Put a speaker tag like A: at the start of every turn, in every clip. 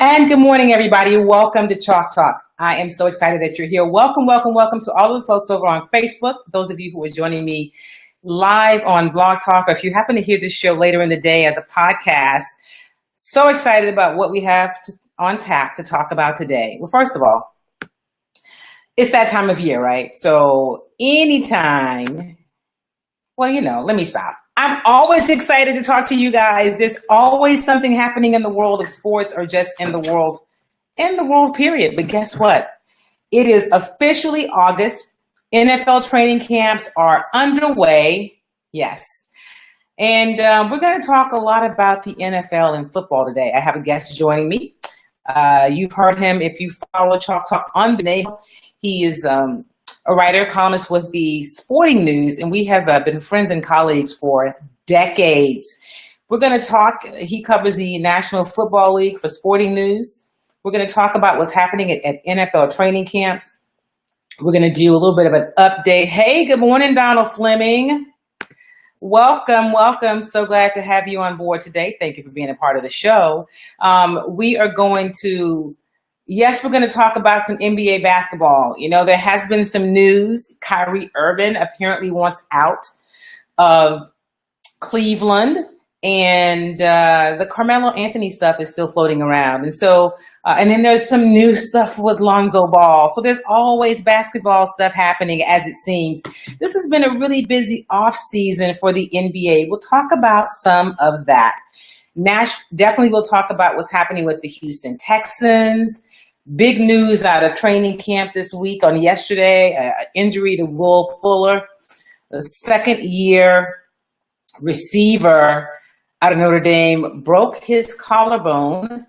A: And good morning, everybody. Welcome to Chalk Talk. I am so excited that you're here. Welcome, welcome, welcome to all of the folks over on Facebook. Those of you who are joining me live on Blog Talk, or if you happen to hear this show later in the day as a podcast, so excited about what we have on tap to talk about today. Well, first of all, it's that time of year, right? So anytime, let me stop. I'm always excited to talk to you guys. There's always something happening in the world of sports or just in the world period. But guess what? It is officially August. NFL training camps are underway. Yes. And we're going to talk a lot about the NFL and football today. I have a guest joining me. You've heard him if you follow Chalk Talk on the name. He is a writer, columnist with the Sporting News, and we have been friends and colleagues for decades. We're going to talk, he covers the National Football League for Sporting News. We're going to talk about what's happening at NFL training camps. We're going to do a little bit of an update. Hey, good morning, Donald Fleming. Welcome, welcome. So glad to have you on board today. Thank you for being a part of the show. We're going to talk about some NBA basketball. There has been some news. Kyrie Irving apparently wants out of Cleveland, and the Carmelo Anthony stuff is still floating around. And so, and then there's some new stuff with Lonzo Ball. So there's always basketball stuff happening, as it seems. This has been a really busy off season for the NBA. We'll talk about some of that. Definitely we'll talk about what's happening with the Houston Texans. Big news out of training camp this week on yesterday, injury to Will Fuller, the second-year receiver out of Notre Dame, broke his collarbone,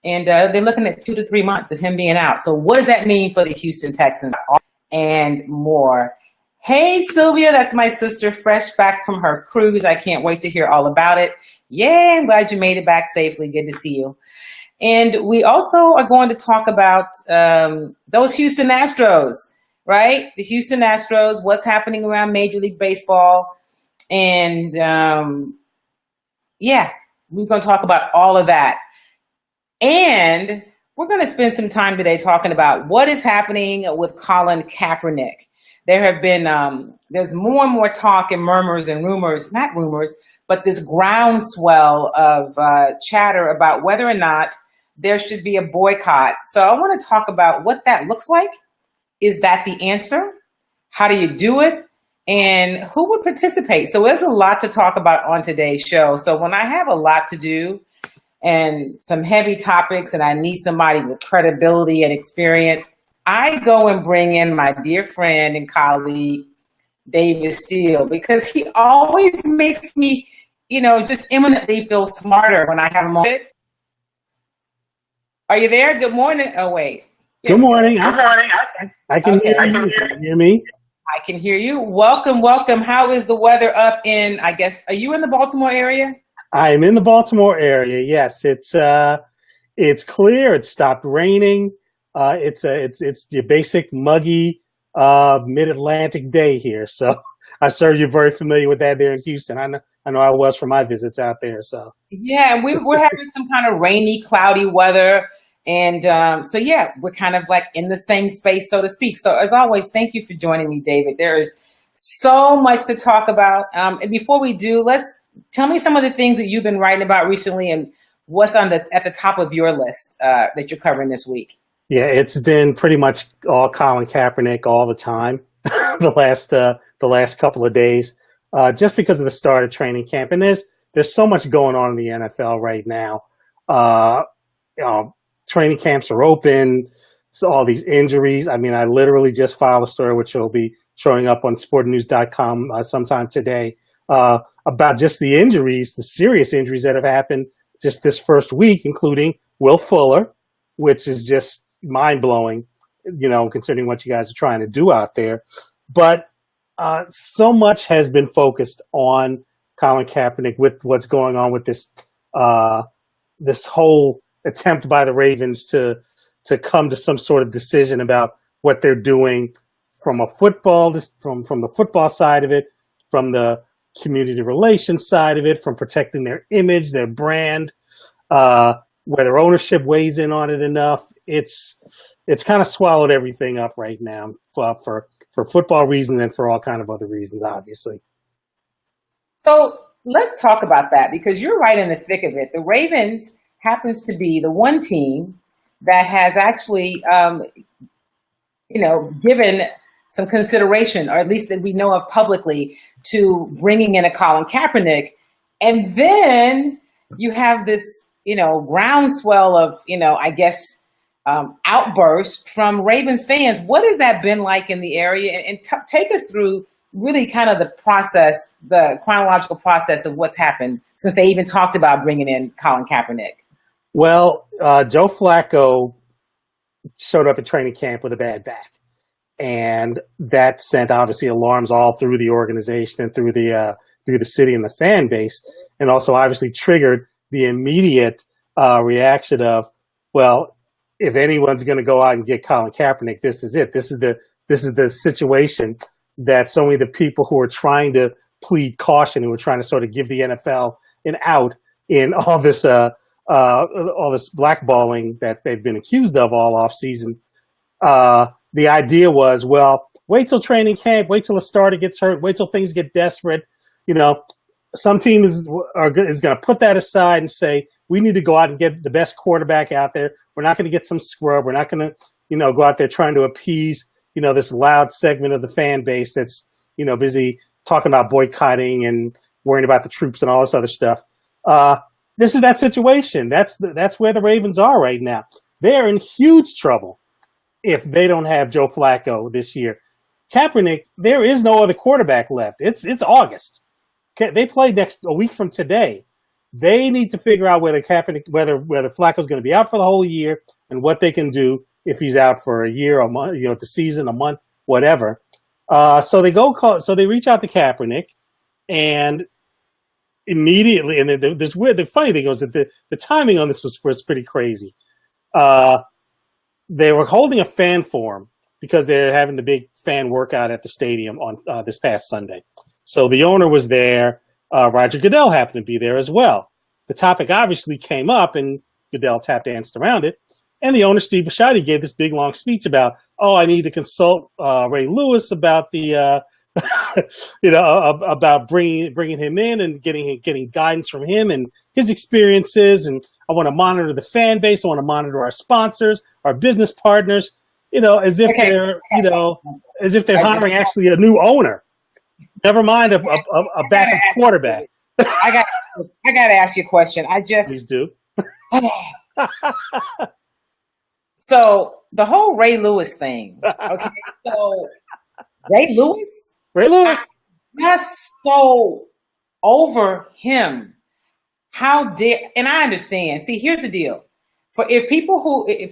A: and they're looking at 2 to 3 months of him being out. So what does that mean for the Houston Texans and more? Hey, Sylvia, that's my sister, fresh back from her cruise. I can't wait to hear all about it. Yay, I'm glad you made it back safely. Good to see you. And we also are going to talk about those Houston Astros, right? The Houston Astros, what's happening around Major League Baseball. And we're going to talk about all of that. And we're going to spend some time today talking about what is happening with Colin Kaepernick. There have been, there's more and more talk and murmurs and rumors, not rumors, but this groundswell of chatter about whether or not there should be a boycott. So I want to talk about what that looks like. Is that the answer? How do you do it? And who would participate? So there's a lot to talk about on today's show. So when I have a lot to do and some heavy topics and I need somebody with credibility and experience, I go and bring in my dear friend and colleague, David Steele, because he always makes me, just eminently feel smarter when I have him on. Are you there? Good morning. Oh, wait.
B: Good morning. I can hear you. Can you hear me?
A: I can hear you. Welcome, welcome. How is the weather up in, are you in the Baltimore area?
B: I'm in the Baltimore area. Yes, it's clear. It stopped raining. It's your basic muggy mid-Atlantic day here. So I'm sure you're very familiar with that there in Houston. I know I was for my visits out there. So
A: yeah, we're having some kind of rainy, cloudy weather. And we're kind of like in the same space, so to speak. So as always, thank you for joining me, David. There is so much to talk about. And before we do, tell me some of the things that you've been writing about recently and what's at the top of your list that you're covering this week.
B: Yeah, it's been pretty much all Colin Kaepernick all the time the last couple of days, just because of the start of training camp. And there's so much going on in the NFL right now. Training camps are open, so all these injuries. I mean, I literally just filed a story which will be showing up on sportingnews.com sometime today about just the injuries, the serious injuries that have happened just this first week, including Will Fuller, which is just mind-blowing, considering what you guys are trying to do out there. But so much has been focused on Colin Kaepernick with what's going on with this whole attempt by the Ravens to come to some sort of decision about what they're doing from the football side of it, from the community relations side of it, from protecting their image, their brand, whether ownership weighs in on it enough, it's kind of swallowed everything up right now for football reasons and for all kind of other reasons, obviously.
A: So let's talk about that, because you're right in the thick of it. The Ravens happens to be the one team that has actually, given some consideration, or at least that we know of publicly, to bringing in a Colin Kaepernick. And then you have this, groundswell of, outbursts from Ravens fans. What has that been like in the area? And take us through really kind of the process, the chronological process of what's happened since they even talked about bringing in Colin Kaepernick.
B: Well, Joe Flacco showed up at training camp with a bad back. And that sent obviously alarms all through the organization and through the city and the fan base, and also obviously triggered the immediate reaction of, well, if anyone's going to go out and get Colin Kaepernick, this is it. This is the situation that so many of the people who are trying to plead caution, who are trying to sort of give the NFL an out in all this blackballing that they've been accused of all off season. The idea was, well, wait till training camp, wait till the starter gets hurt, wait till things get desperate. Some team is going to put that aside and say, we need to go out and get the best quarterback out there. We're not going to get some scrub. We're not going to, go out there trying to appease, this loud segment of the fan base that's, busy talking about boycotting and worrying about the troops and all this other stuff. This is that situation. That's where the Ravens are right now. They're in huge trouble if they don't have Joe Flacco this year. Kaepernick, there is no other quarterback left. It's August. They play a week from today. They need to figure out whether Flacco's going to be out for the whole year and what they can do if he's out for a year, a month, the season, a month, whatever. So they reach out to Kaepernick, and immediately, and the funny thing was that the timing on this was pretty crazy. They were holding a fan forum because they're having the big fan workout at the stadium on this past Sunday. So the owner was there. Roger Goodell happened to be there as well. The topic obviously came up, and Goodell tap danced around it. And the owner, Steve Bisciotti, gave this big, long speech about, I need to consult Ray Lewis about the, about bringing him in and getting guidance from him and his experiences. And I want to monitor the fan base. I want to monitor our sponsors, our business partners, as if they're hiring actually a new owner. Never mind a backup quarterback.
A: I got to ask you a question.
B: Please do.
A: So the whole Ray Lewis thing. Okay. So Ray Lewis? That's so over him. And I understand. See, here's the deal. For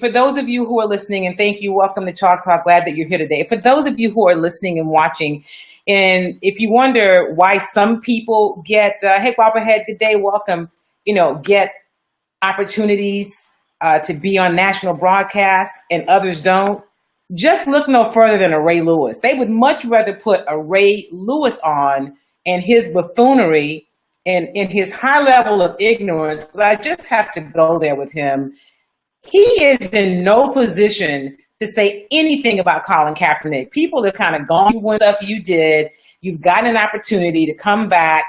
A: those of you who are listening, and thank you, welcome to Chalk Talk, glad that you're here today. For those of you who are listening and watching, and if you wonder why some people get, hey, Bobblehead, good day, welcome, get opportunities to be on national broadcast and others don't, just look no further than a Ray Lewis. They would much rather put a Ray Lewis on and his buffoonery and his high level of ignorance, but I just have to go there with him. He is in no position to say anything about Colin Kaepernick. People have kind of gone through stuff you did. You've gotten an opportunity to come back.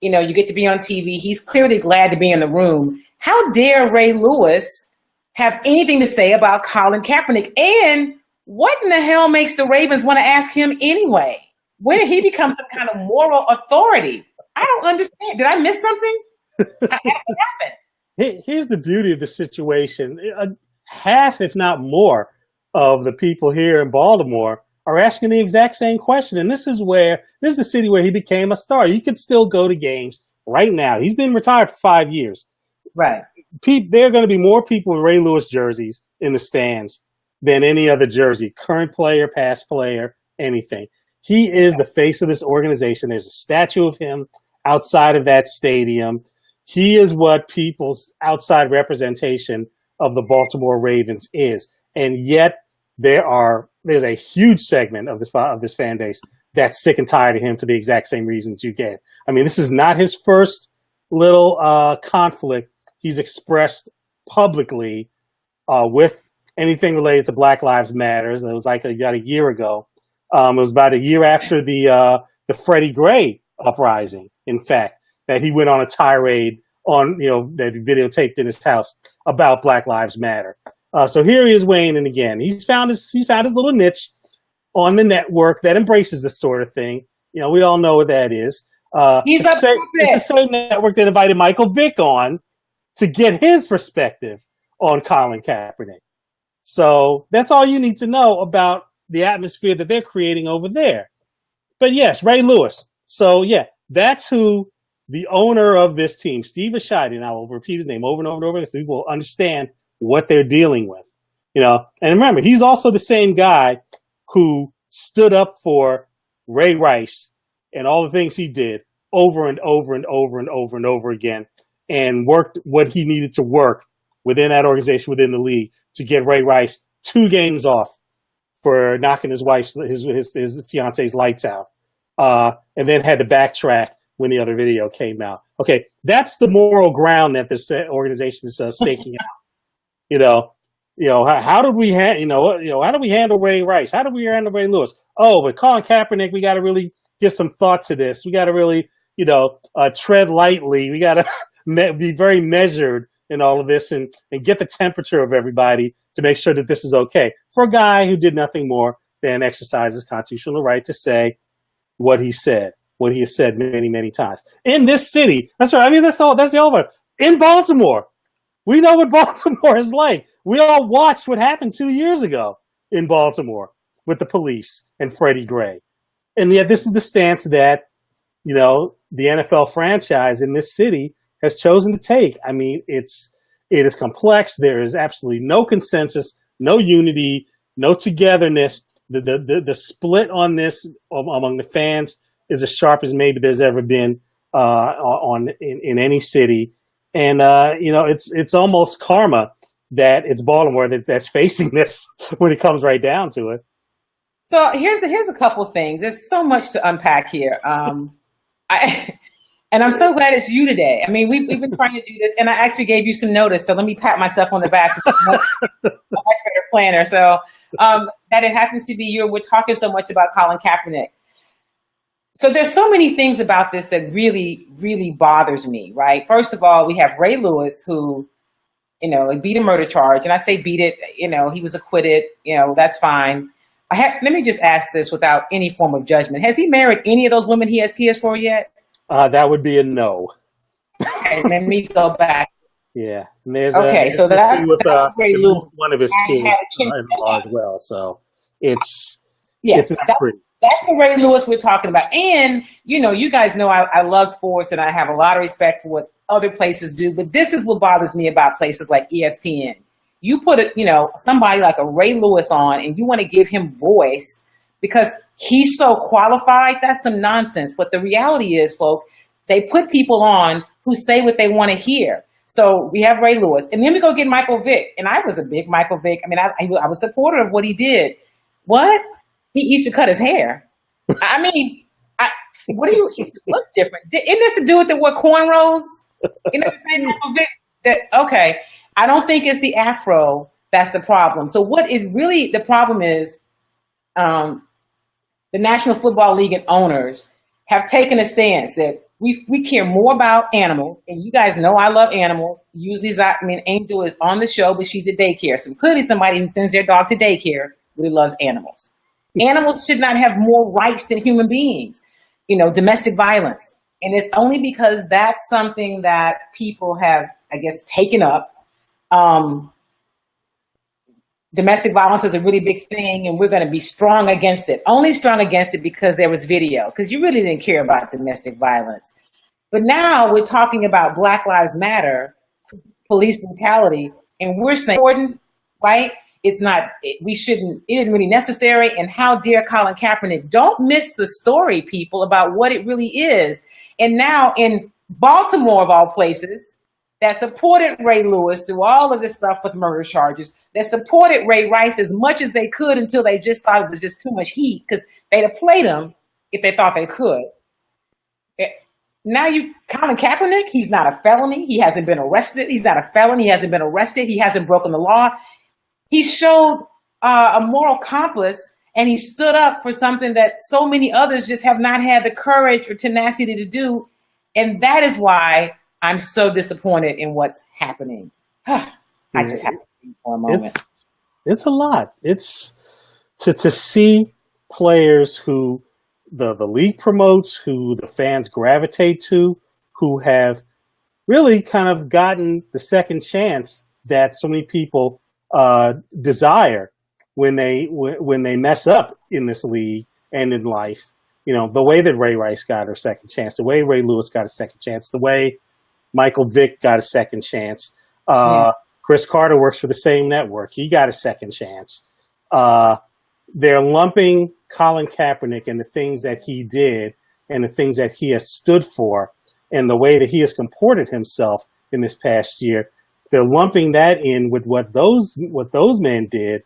A: You get to be on TV. He's clearly glad to be in the room. How dare Ray Lewis have anything to say about Colin Kaepernick? And what in the hell makes the Ravens want to ask him anyway? When did he become some kind of moral authority? I don't understand. Did I miss something? What happened?
B: Here's the beauty of the situation. Half, if not more, of the people here in Baltimore are asking the exact same question. And this is the city where he became a star. You could still go to games right now. He's been retired for 5 years.
A: Right.
B: There are going to be more people with Ray Lewis jerseys in the stands than any other jersey, current player, past player, anything. He is the face of this organization. There's a statue of him outside of that stadium. He is what people's outside representation of the Baltimore Ravens is. And yet there's a huge segment of this fan base that's sick and tired of him for the exact same reasons you get. I mean, this is not his first little conflict. He's expressed publicly with anything related to Black Lives Matters. And it was like about a year ago. It was about a year after the Freddie Gray uprising, in fact, that he went on a tirade on, that he videotaped in his house about Black Lives Matter. So here he is weighing in again. He's found his little niche on the network that embraces this sort of thing. We all know what that is. It's the same network that invited Michael Vick on to get his perspective on Colin Kaepernick. So that's all you need to know about the atmosphere that they're creating over there. But yes, Ray Lewis. So yeah, that's who the owner of this team, Steve Ashadi, and I will repeat his name over and over and over so we will understand what they're dealing with. And remember, he's also the same guy who stood up for Ray Rice and all the things he did over and over and over and over and over again, and worked what he needed to work within that organization, within the league, to get Ray Rice 2 games off for knocking his fiance's lights out, and then had to backtrack when the other video came out. Okay, that's the moral ground that this organization is staking out. How do we handle Ray Rice? How do we handle Ray Lewis? Oh, but Colin Kaepernick, we got to really give some thought to this. We got to really, tread lightly. We got to be very measured in all of this and get the temperature of everybody to make sure that this is okay for a guy who did nothing more than exercise his constitutional right to say what he said, what he has said many, many times in this city. That's right. I mean, that's the whole part. In Baltimore, we know what Baltimore is like. We all watched what happened 2 years ago in Baltimore with the police and Freddie Gray. And yet this is the stance that, the NFL franchise in this city has chosen to take. I mean, it is complex. There is absolutely no consensus, no unity, no togetherness. The split on this among the fans is as sharp as maybe there's ever been in any city. And it's almost karma that it's Baltimore that's facing this when it comes right down to it.
A: So here's a couple things. There's so much to unpack here. And I'm so glad it's you today. I mean, we've been trying to do this, and I actually gave you some notice. So let me pat myself on the back. I'm a much better planner. So that it happens to be you. We're talking so much about Colin Kaepernick. So there's so many things about this that really, really bothers me, right? First of all, we have Ray Lewis, who, beat a murder charge. And I say beat it, he was acquitted, that's fine. Let me just ask this without any form of judgment. Has he married any of those women he has kids for yet?
B: That would be a no.
A: Okay, let me go back.
B: Yeah.
A: So that's Ray Lewis.
B: One of his kids as well. So it's not pretty.
A: That's the Ray Lewis we're talking about. And, you guys know I love sports and I have a lot of respect for what other places do. But this is what bothers me about places like ESPN. You put somebody like a Ray Lewis on and you want to give him voice because he's so qualified. That's some nonsense. But the reality is, folks, they put people on who say what they want to hear. So we have Ray Lewis. And then we go get Michael Vick. And I was a big Michael Vick. I mean, I was supportive of what he did. What? He should cut his hair. I mean, what do you look different? Isn't this to do with what cornrows? You know, the same Michael Vick. Okay, I don't think it's the afro that's the problem. So what is really the problem is, the National Football League and owners have taken a stance that we care more about animals, and you guys know I love animals. Usually, Angel is on the show, but she's at daycare. So clearly, somebody who sends their dog to daycare really loves animals. Animals should not have more rights than human beings, domestic violence. And it's only because that's something that people have, I guess, taken up. Domestic violence is a really big thing, and we're going to be strong against it. Only strong against it because there was video, because you really didn't care about domestic violence. But now we're talking about Black Lives Matter, police brutality, and we're saying, important, right? It's not, it isn't really necessary. And how dare Colin Kaepernick? Don't miss the story, people, about what it really is. And now in Baltimore, of all places, that supported Ray Lewis through all of this stuff with murder charges, that supported Ray Rice as much as they could until they just thought it was just too much heat, because they'd have played him if they thought they could. now Colin Kaepernick, he's not a felony. He hasn't been arrested. He's not a felon. He hasn't been arrested. He hasn't broken the law. He showed a moral compass, and he stood up for something that so many others just have not had the courage or tenacity to do. And that is why I'm so disappointed in what's happening. I just have to think for a moment.
B: It's a lot. It's to see players who the league promotes, who the fans gravitate to, who have really kind of gotten the second chance that so many people desire when they mess up in this league and in life. You know, the way that Ray Rice got her second chance, the way Ray Lewis got a second chance, the way Michael Vick got a second chance. Chris Carter works for the same network. He got a second chance. They're lumping Colin Kaepernick and the things that he did and the things that he has stood for and the way that he has comported himself in this past year. They're lumping that in with what those men did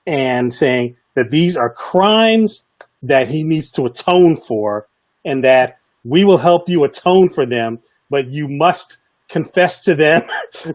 B: and saying that these are crimes that he needs to atone for, and that we will help you atone for them, but you must confess to them.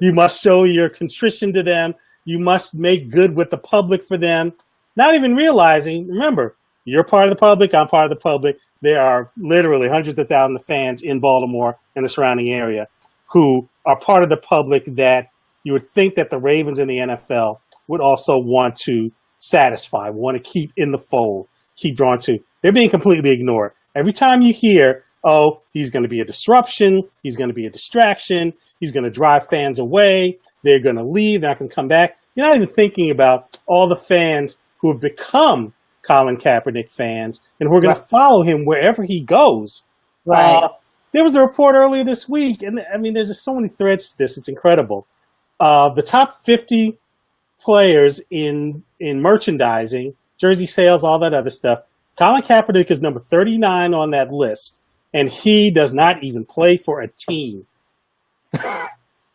B: You must show your contrition to them. You must make good with the public for them. Not even realizing, remember, you're part of the public, I'm part of the public. There are literally hundreds of thousands of fans in Baltimore and the surrounding area who are part of the public that you would think that the Ravens and the NFL would also want to satisfy, want to keep in the fold, keep drawn to. They're being completely ignored. Every time you hear, oh, he's going to be a disruption, he's going to be a distraction, he's going to drive fans away, they're going to leave, they're not going to come back. You're not even thinking about all the fans who have become Colin Kaepernick fans and who are going to follow him wherever he goes.
A: Right.
B: There was a report earlier this week, and I mean, there's just so many threads to this. It's incredible. The top 50 players in merchandising, jersey sales, all that other stuff, Colin Kaepernick is number 39 on that list, and he does not even play for a team.
A: So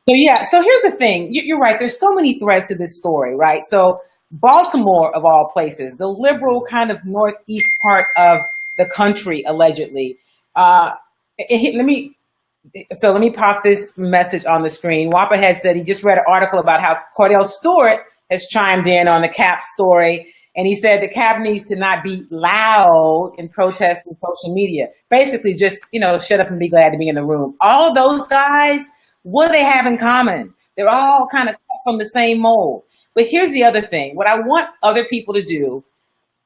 A: here's the thing. You're right. There's so many threads to this story, right? So Baltimore, of all places, the liberal kind of northeast part of the country, allegedly. Let me pop this message on the screen. Wappa had said he just read an article about how Cordell Stewart has chimed in on the Cap story. And he said the Cap needs to not be loud in protest and social media. Basically just, shut up and be glad to be in the room. All of those guys, what do they have in common? They're all kind of cut from the same mold. But here's the other thing. What I want other people to do,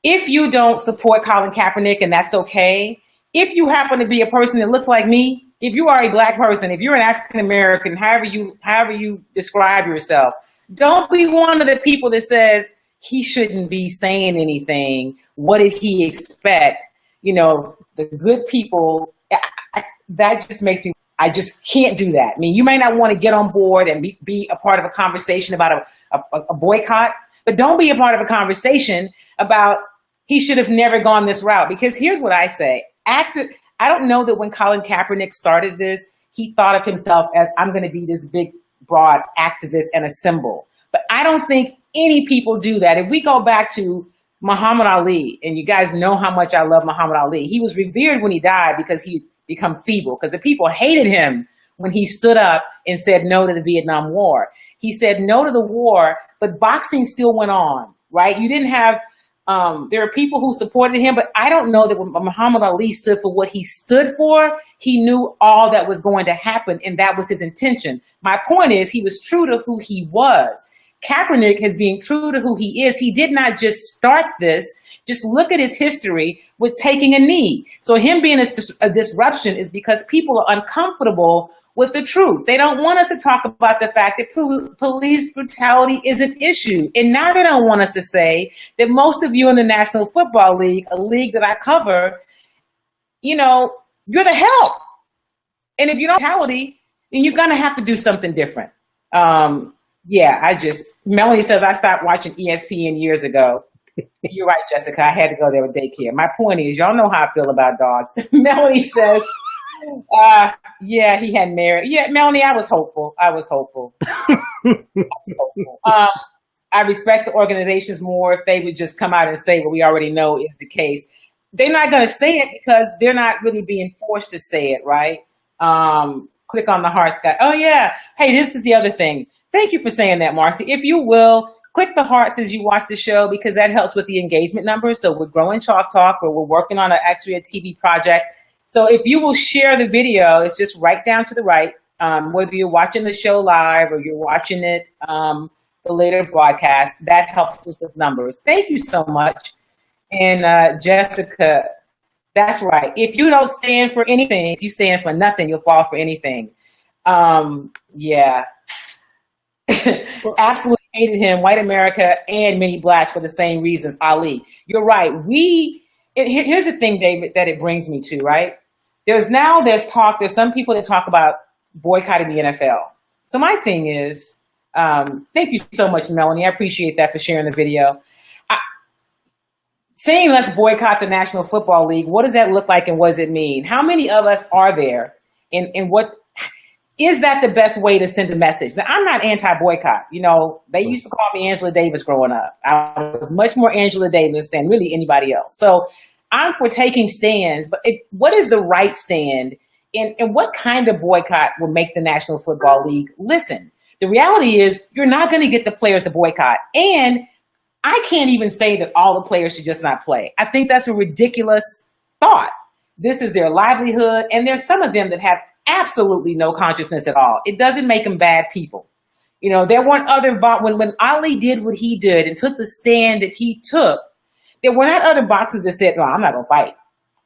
A: if you don't support Colin Kaepernick, and that's okay, if you happen to be a person that looks like me, if you are a Black person, if you're an African American, however you describe yourself, don't be one of the people that says he shouldn't be saying anything. What did he expect? The good people, that just makes me, I just can't do that. I mean, you may not want to get on board and be a part of a conversation about a boycott, but don't be a part of a conversation about he should have never gone this route. Because here's what I say. I don't know that when Colin Kaepernick started this, he thought of himself as, I'm going to be this big, broad activist and a symbol. But I don't think any people do that. If we go back to Muhammad Ali, and you guys know how much I love Muhammad Ali, he was revered when he died because he become feeble, because the people hated him when he stood up and said no to the Vietnam War. He said no to the war, but boxing still went on, right? You didn't have, there are people who supported him, but I don't know that when Muhammad Ali stood for what he stood for, he knew all that was going to happen, and that was his intention. My point is, he was true to who he was. Kaepernick has been true to who he is. He did not just start this. Just look at his history with taking a knee. So him being a disruption is because people are uncomfortable with the truth. They don't want us to talk about the fact that police brutality is an issue. And now they don't want us to say that most of you in the National Football League, a league that I cover, you're the help. And if you don't brutality, then you're going to have to do something different. Melanie says, I stopped watching ESPN years ago. You're right, Jessica. I had to go there with daycare. My point is, y'all know how I feel about dogs. Melanie says, he had married. Yeah, Melanie, I was hopeful. I respect the organizations more if they would just come out and say what we already know is the case. They're not going to say it because they're not really being forced to say it, right? Click on the hearts, guy. Oh yeah. Hey, this is the other thing. Thank you for saying that, Marcy. If you will, click the hearts as you watch the show because that helps with the engagement numbers. So we're growing Chalk Talk, or we're working on actually a TV project. So if you will share the video, it's just right down to the right. Whether you're watching the show live or you're watching it the later broadcast, that helps us with numbers. Thank you so much. And Jessica, that's right. If you don't stand for anything, if you stand for nothing, you'll fall for anything. Yeah. Absolutely hated him, white America, and many blacks for the same reasons, Ali. You're right. Here's the thing, David, that it brings me to, right? There's some people that talk about boycotting the NFL. So my thing is, thank you so much, Melanie. I appreciate that for sharing the video. Saying let's boycott the National Football League, what does that look like and what does it mean? How many of us are there? And what is that the best way to send a message? Now, I'm not anti-boycott. You know, they used to call me Angela Davis growing up. I was much more Angela Davis than really anybody else. So I'm for taking stands, but what is the right stand? And what kind of boycott will make the National Football League listen? The reality is you're not going to get the players to boycott. And I can't even say that all the players should just not play. I think that's a ridiculous thought. This is their livelihood, and there's some of them that have absolutely no consciousness at all. It doesn't make them bad people. You know, there weren't when Ali did what he did and took the stand that he took, there were not other boxers that said, no, I'm not going to fight.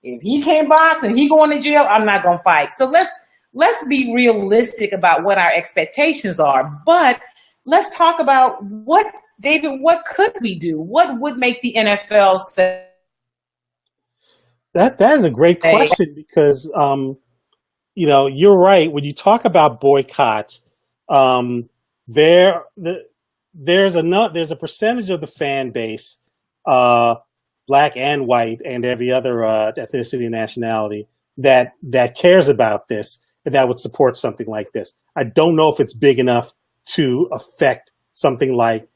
A: If he can't box and he going to jail, I'm not going to fight. So let's be realistic about what our expectations are. But let's talk about David, what could we do? What would make the NFL say?
B: That is a great question because, you know, you're right. When you talk about boycott, there's a percentage of the fan base, black and white and every other ethnicity and nationality that cares about this and that would support something like this. I don't know if it's big enough to affect something like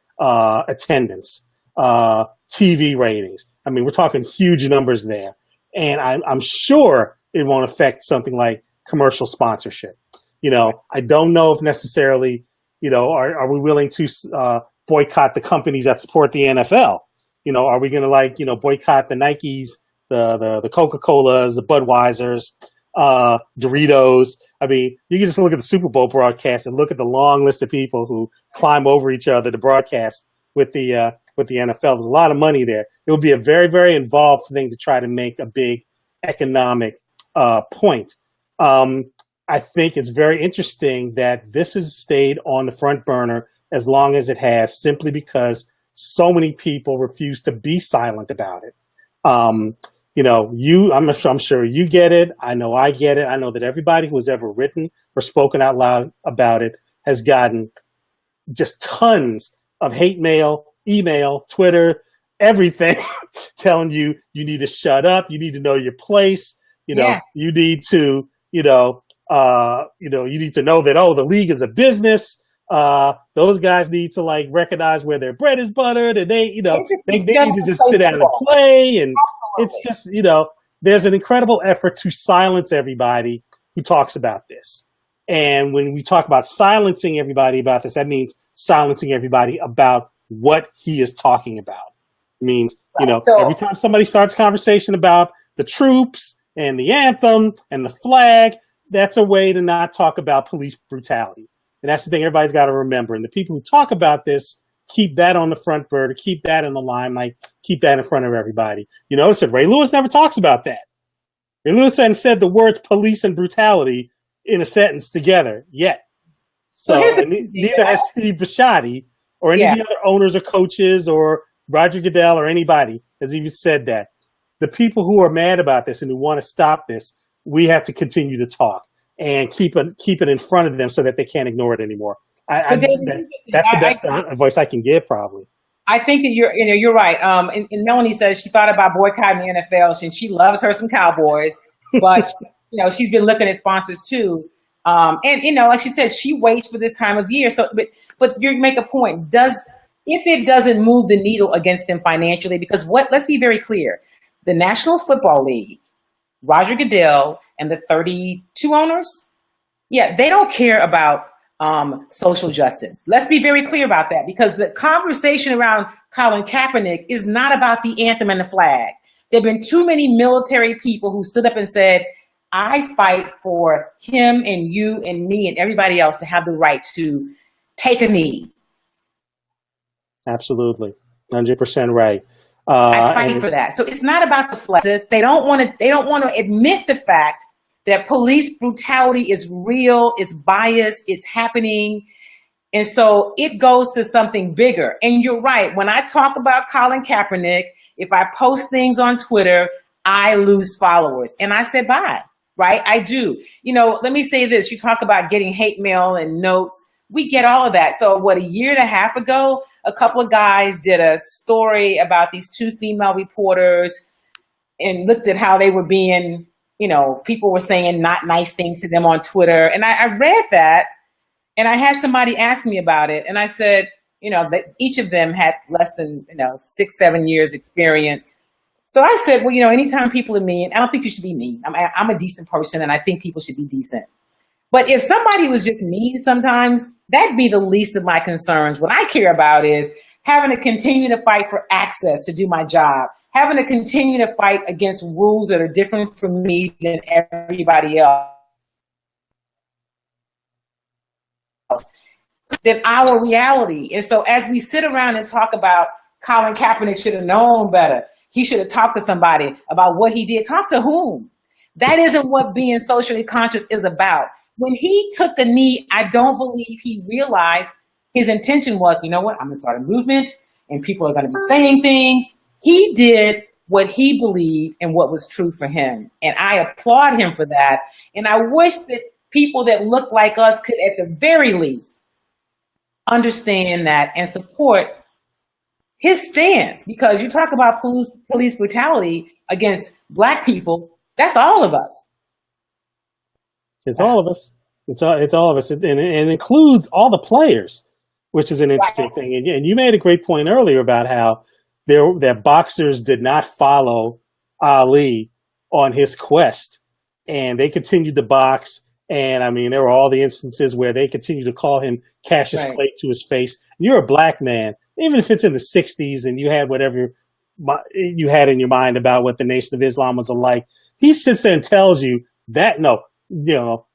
B: attendance, TV ratings. I mean, we're talking huge numbers there. And I'm sure it won't affect something like commercial sponsorship. You know, I don't know if necessarily, you know, are we willing to boycott the companies that support the NFL? You know, are we going to boycott the Nikes, the Coca-Colas, the Budweisers, Doritos? I mean, you can just look at the Super Bowl broadcast and look at the long list of people who climb over each other to broadcast with the NFL. There's a lot of money there. It would be a very, very involved thing to try to make a big economic point. I think it's very interesting that this has stayed on the front burner as long as it has, simply because so many people refuse to be silent about it. You know, I'm sure you get it. I know I get it. I know that everybody who has ever written or spoken out loud about it has gotten just tons of hate mail, email, Twitter, everything telling you need to shut up. You need to know your place. You know, you need to, you need to know that, the league is a business. Those guys need to recognize where their bread is buttered, and they need to just sit down and play. And it's just, there's an incredible effort to silence everybody who talks about this. And when we talk about silencing everybody about this, that means silencing everybody about what he is talking about. It means, every time somebody starts a conversation about the troops and the anthem and the flag, that's a way to not talk about police brutality. And that's the thing everybody's got to remember. And the people who talk about this, keep that on the front burner, keep that in the limelight, keep that in front of everybody. You notice that Ray Lewis never talks about that. Ray Lewis hadn't said the words police and brutality in a sentence together yet. So neither has Steve Bisciotti or any of the other owners or coaches or Roger Goodell or anybody has even said that. The people who are mad about this and who want to stop this, we have to continue to talk and keep it in front of them so that they can't ignore it anymore. That's the best advice I can give, probably.
A: I think that you're right. And Melanie says she thought about boycotting the NFL, and she loves her some Cowboys, but she's been looking at sponsors too. And like she said, she waits for this time of year. So, but you make a point. If it doesn't move the needle against them financially, because let's be very clear, the National Football League, Roger Goodell and the 32 owners, yeah, they don't care about social justice. Let's be very clear about that, because the conversation around Colin Kaepernick is not about the anthem and the flag. There have been too many military people who stood up and said, I fight for him and you and me and everybody else to have the right to take a knee.
B: Absolutely. 100% right.
A: I fight for that. So it's not about the flag. They don't want to admit the fact that police brutality is real, it's biased, it's happening. And so it goes to something bigger. And you're right. When I talk about Colin Kaepernick, if I post things on Twitter, I lose followers. And I said, bye, right? I do. Let me say this. You talk about getting hate mail and notes. We get all of that. So a year and a half ago, a couple of guys did a story about these two female reporters and looked at how they were being, people were saying not nice things to them on Twitter. And I read that, and I had somebody ask me about it. And I said, that each of them had less than, 6-7 years experience. So I said, well, anytime people are mean, I don't think you should be mean. I'm a decent person, and I think people should be decent. But if somebody was just mean sometimes, that'd be the least of my concerns. What I care about is having to continue to fight for access to do my job, having to continue to fight against rules that are different from me than everybody else. Than our reality. And so as we sit around and talk about Colin Kaepernick should have known better, he should have talked to somebody about what he did. Talk to whom? That isn't what being socially conscious is about. When he took the knee, I don't believe he realized his intention was, you know what, I'm going to start a movement and people are going to be saying things. He did what he believed and what was true for him. And I applaud him for that. And I wish that people that look like us could, at the very least, understand that and support his stance. Because you talk about police brutality against Black people, that's all of us.
B: It's all of us. It's all of us, and it includes all the players, which is an interesting thing. And you made a great point earlier about how that boxers did not follow Ali on his quest, and they continued to box. And I mean, there were all the instances where they continued to call him Cassius Clay to his face. You're a Black man, even if it's in the 60s and you had whatever you had in your mind about what the Nation of Islam was like. He sits there and tells you that,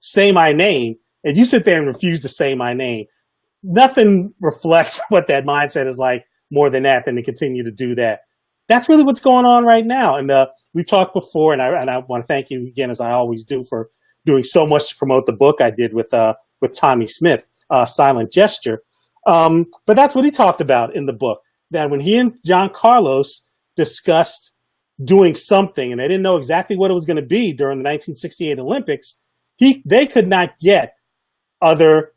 B: say my name, and you sit there and refuse to say my name. Nothing reflects what that mindset is like more than that, than to continue to do that. That's really what's going on right now. And we talked before, and I want to thank you again, as I always do, for doing so much to promote the book I did with Tommy Smith, Silent Gesture. But that's what he talked about in the book, that when he and John Carlos discussed doing something, and they didn't know exactly what it was going to be during the 1968 Olympics, they could not get other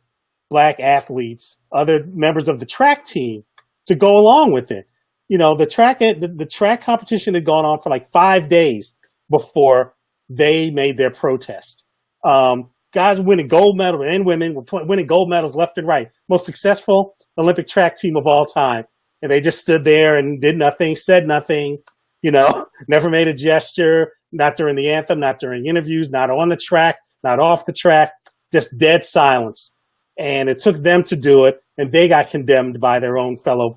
B: Black athletes, other members of the track team to go along with it. The track competition had gone on for like 5 days before they made their protest. Guys were winning gold medals, and women were winning gold medals left and right. Most successful Olympic track team of all time. And they just stood there and did nothing, said nothing, never made a gesture, not during the anthem, not during interviews, not on the track, not off the track, just dead silence. And it took them to do it, and they got condemned by their own fellow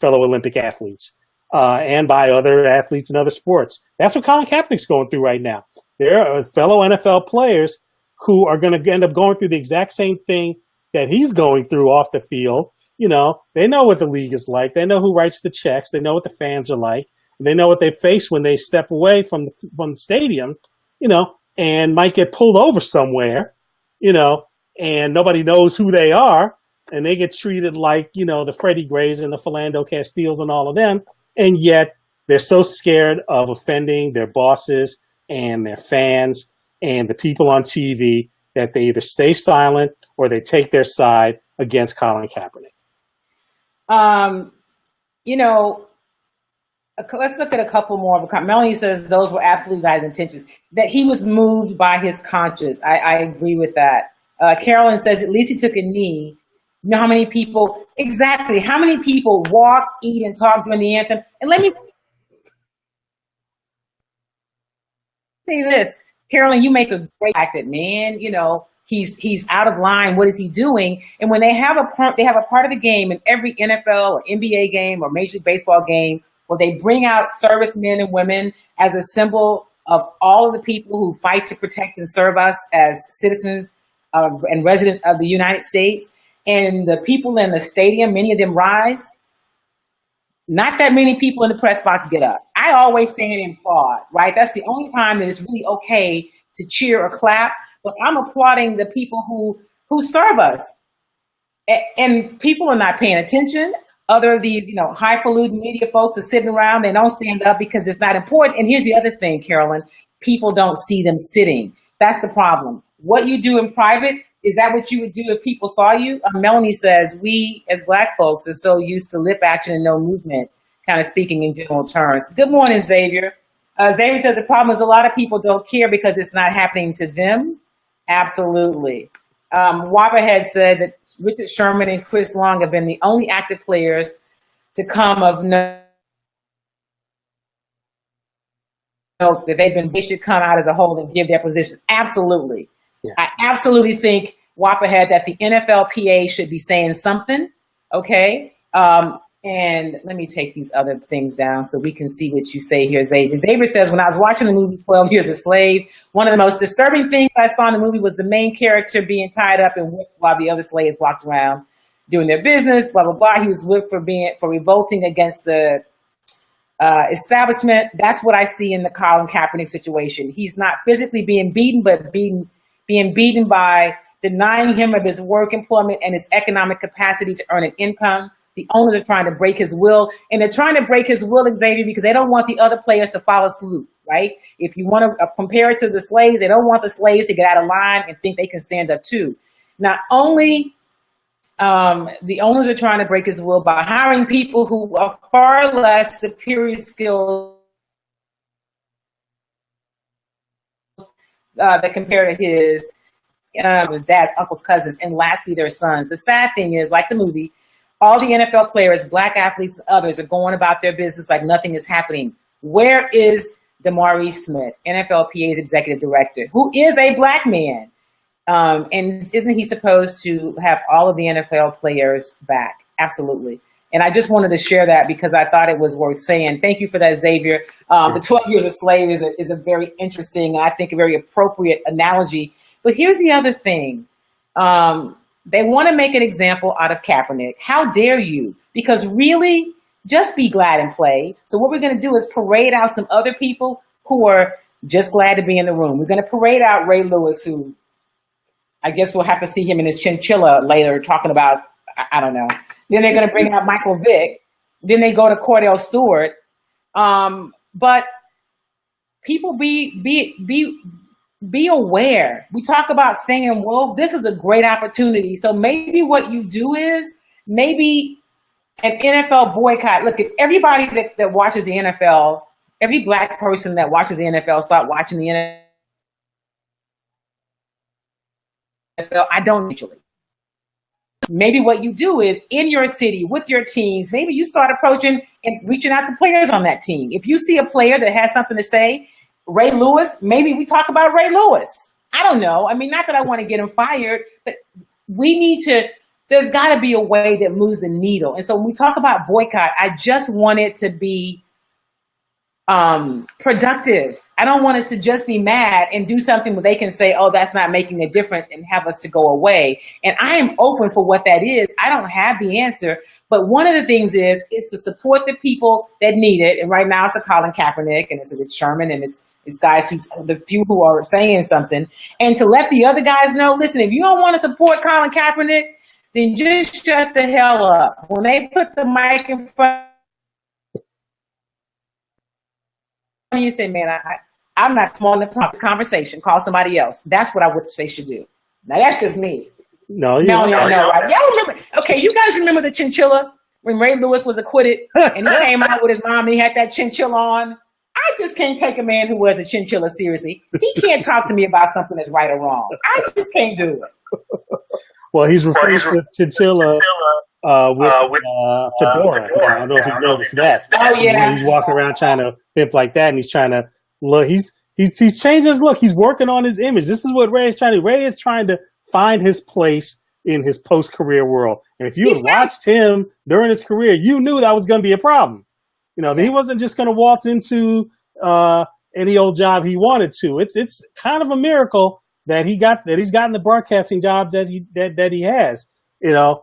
B: Olympic athletes and by other athletes in other sports. That's what Colin Kaepernick's going through right now. There are fellow NFL players who are going to end up going through the exact same thing that he's going through off the field. They know what the league is like. They know who writes the checks. They know what the fans are like. And they know what they face when they step away from the stadium, and might get pulled over somewhere, and nobody knows who they are. And they get treated like, the Freddie Grays and the Philando Castiles and all of them. And yet they're so scared of offending their bosses and their fans and the people on TV that they either stay silent or they take their side against Colin Kaepernick.
A: Let's look at a couple more. Melanie says those were absolutely God's intentions, that he was moved by his conscience. I agree with that. Carolyn says at least he took a knee. You know how many people, exactly, how many people walk, eat, and talk during the anthem? And let me say this. Carolyn, you make a great fact that, man, he's out of line. What is he doing? And when they have a part of the game in every NFL or NBA game or Major League Baseball game where they bring out servicemen and women as a symbol of all of the people who fight to protect and serve us as citizens and residents of the United States, and the people in the stadium, many of them rise. Not that many people in the press box get up. I always stand and applaud, right? That's the only time that it's really okay to cheer or clap. But I'm applauding the people who serve us. And people are not paying attention. Other of these, highfalutin media folks are sitting around. They don't stand up because it's not important. And here's the other thing, Carolyn. People don't see them sitting. That's the problem. What you do in private, is that what you would do if people saw you? Melanie says, we as Black folks are so used to lip action and no movement, kind of speaking in general terms. Good morning, Xavier. Xavier says the problem is a lot of people don't care because it's not happening to them. Absolutely. Whopper had said that Richard Sherman and Chris Long have been the only active players to come of note that they should come out as a whole and give their position. Absolutely. Yeah. I absolutely think Whopperhead that the NFLPA should be saying something, okay? And let me take these other things down so we can see what you say here, Xavier. Xavier says, when I was watching the movie 12 Years a Slave, one of the most disturbing things I saw in the movie was the main character being tied up and whipped while the other slaves walked around doing their business, blah, blah, blah. He was whipped for revolting against the establishment. That's what I see in the Colin Kaepernick situation. He's not physically being beaten, but being beaten by denying him of his work employment and his economic capacity to earn an income. The owners are trying to break his will, and they're trying to break his will, Xavier, because they don't want the other players to follow suit, right? If you want to compare it to the slaves, they don't want the slaves to get out of line and think they can stand up too. Not only the owners are trying to break his will by hiring people who are far less superior skills that compare to his dad's uncles, cousins, and lastly, their sons. The sad thing is, like the movie, all the NFL players, Black athletes, and others are going about their business like nothing is happening. Where is DeMaurice Smith, NFLPA's executive director, who is a Black man? And isn't he supposed to have all of the NFL players back? Absolutely. And I just wanted to share that because I thought it was worth saying. Thank you for that, Xavier. The 12 Years a Slave is a very interesting and I think a very appropriate analogy. But here's the other thing. They want to make an example out of Kaepernick. How dare you? Because really, just be glad and play. So what we're going to do is parade out some other people who are just glad to be in the room. We're going to parade out Ray Lewis, who I guess we'll have to see him in his chinchilla later talking about, I don't know. Then they're going to bring out Michael Vick. Then they go to Cordell Stewart. But people be aware. We talk about staying woke. This is a great opportunity. So maybe what you do is maybe an NFL boycott. Look, if everybody that watches the NFL, every Black person that watches the NFL start watching the NFL, I don't usually. Maybe what you do is in your city with your teams, maybe you start approaching and reaching out to players on that team. If you see a player that has something to say, Ray Lewis, maybe we talk about Ray Lewis. I don't know. I mean, not that I want to get him fired, but there's got to be a way that moves the needle. And so when we talk about boycott, I just want it to be productive. I don't want us to just be mad and do something where they can say, oh, that's not making a difference and have us to go away. And I am open for what that is. I don't have the answer. But one of the things is to support the people that need it. And right now it's a Colin Kaepernick and it's a Rich Sherman and it's guys the few who are saying something. And to let the other guys know, listen, if you don't want to support Colin Kaepernick, then just shut the hell up. When they put the mic in front you say, man, I'm not small enough to have this conversation. Call somebody else. That's what I would say should do. Now, that's just me.
B: No,
A: right? Y'all remember? Okay, you guys remember the chinchilla when Ray Lewis was acquitted and he came out with his mom and he had that chinchilla on? I just can't take a man who wears a chinchilla seriously. He can't talk to me about something that's right or wrong. I just can't do it.
B: Well, he's replaced the chinchilla with fedora. I don't know if you noticed that.
A: Oh yeah,
B: he's walking around trying to pimp like that, and he's trying to look. He's He's changed his look. He's working on his image. This is what Ray is trying to do. Ray is trying to find his place in his post-career world. And if you had watched him during his career, you knew that was going to be a problem. You know, he wasn't just going to waltz into any old job he wanted to. It's kind of a miracle that he's gotten the broadcasting jobs that he has. You know,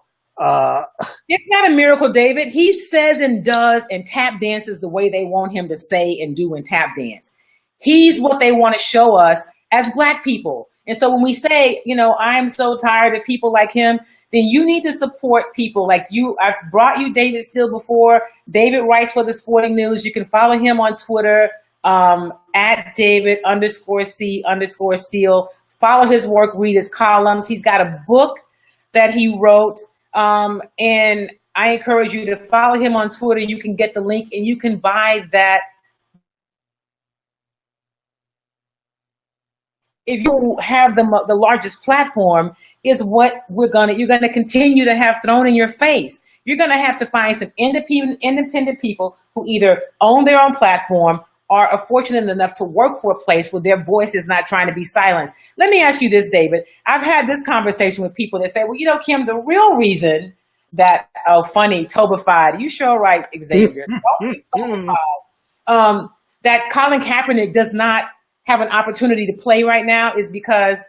A: it's not a miracle, David. He says and does and tap dances the way they want him to say and do and tap dance. He's what they want to show us as Black people. And so when we say, you know, I'm so tired of people like him, then you need to support people like you. I've brought you David Steele before. David writes for the Sporting News. You can follow him on Twitter at David_C_Steele. Follow his work, read his columns. He's got a book that he wrote. And I encourage you to follow him on Twitter. You can get the link and you can buy that. If you have the largest platform, is what you're gonna continue to have thrown in your face. You're gonna have to find some independent people who either own their own platform or are fortunate enough to work for a place where their voice is not trying to be silenced. Let me ask you this, David. I've had this conversation with people that say, well, you know, Kim, the real reason that, funny, Tobified, you sure right, Xavier, that Colin Kaepernick does not have an opportunity to play right now is because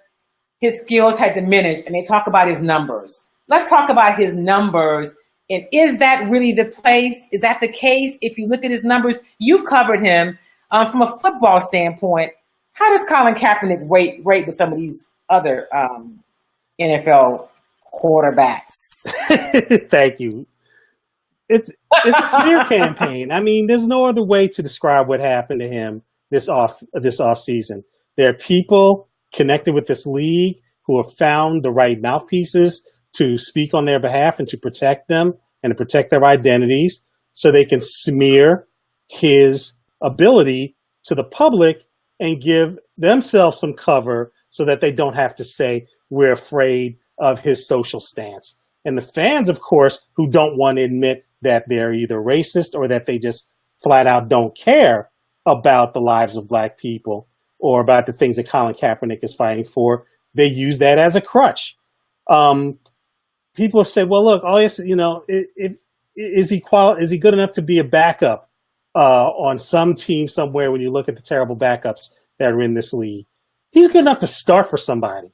A: his skills had diminished, and they talk about his numbers. Let's talk about his numbers. And is that really the place? Is that the case? If you look at his numbers, you've covered him from a football standpoint. How does Colin Kaepernick rate with some of these other NFL quarterbacks?
B: Thank you. It's a smear campaign. I mean, there's no other way to describe what happened to him this off season. There are people connected with this league who have found the right mouthpieces to speak on their behalf and to protect them and to protect their identities so they can smear his ability to the public and give themselves some cover so that they don't have to say we're afraid of his social stance. And the fans, of course, who don't want to admit that they're either racist or that they just flat out don't care about the lives of Black people or about the things that Colin Kaepernick is fighting for, they use that as a crutch. People have said, well, look, is he good enough to be a backup on some team somewhere when you look at the terrible backups that are in this league? He's good enough to start for somebody.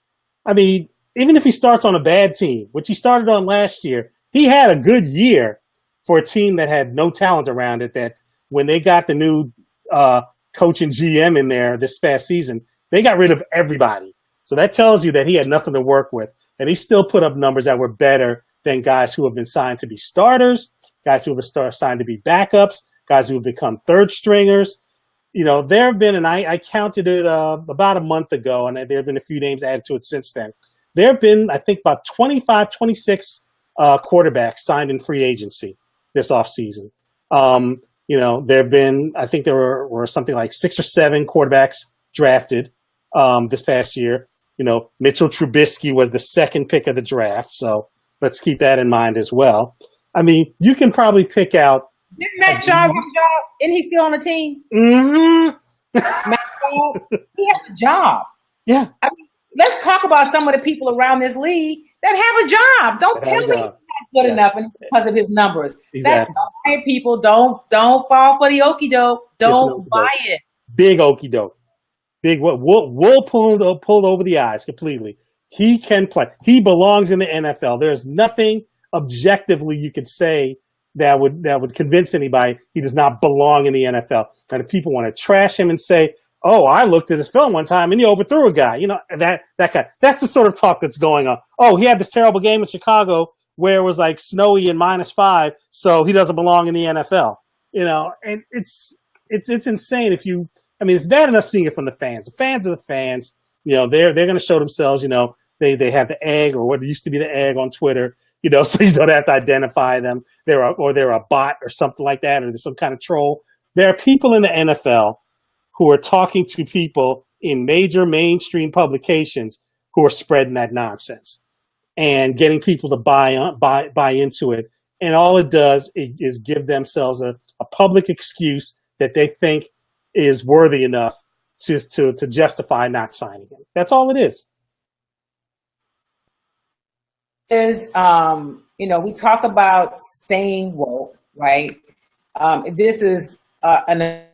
B: I mean, even if he starts on a bad team, which he started on last year, he had a good year for a team that had no talent around it, that when they got the new coach and GM in there this past season, they got rid of everybody. So that tells you that he had nothing to work with. And he still put up numbers that were better than guys who have been signed to be starters, guys who have been signed to be backups, guys who have become third stringers. You know, there have been, and I counted it about a month ago, and there have been a few names added to it since then. There have been, I think, about 25, 26 quarterbacks signed in free agency this offseason. There have been, I think there were something like 6 or 7 quarterbacks drafted this past year. You know, Mitchell Trubisky was the second pick of the draft, so let's keep that in mind as well. I mean, you can probably pick out.
A: Didn't Matt Schaub have a job? Isn't he still on the team?
B: Mm-hmm.
A: Matt Schaub, he has a job.
B: Yeah.
A: I mean, let's talk about some of the people around this league that have a job. Don't tell me he's not good enough because of his numbers.
B: Exactly.
A: That's people don't fall for the okie doke. Don't buy it.
B: Big okie doke. Big wool pulled over the eyes completely. He can play. He belongs in the NFL. There's nothing objectively you could say that would convince anybody he does not belong in the NFL. And if people want to trash him and say, "Oh, I looked at his film one time and he overthrew a guy," you know, that kind. That's the sort of talk that's going on. Oh, he had this terrible game in Chicago where it was like snowy and -5, so he doesn't belong in the NFL. You know, and it's insane. It's bad enough seeing it from the fans. The fans are the fans. You know, they're going to show themselves. You know, they have the egg, or what used to be the egg on Twitter. You know, so you don't have to identify them. They're a bot or something like that, or there's some kind of troll. There are people in the NFL who are talking to people in major mainstream publications who are spreading that nonsense and getting people to buy into it. And all it does is give themselves a public excuse that they think is worthy enough to justify not signing him. That's all it is.
A: Is we talk about staying woke, right? This is a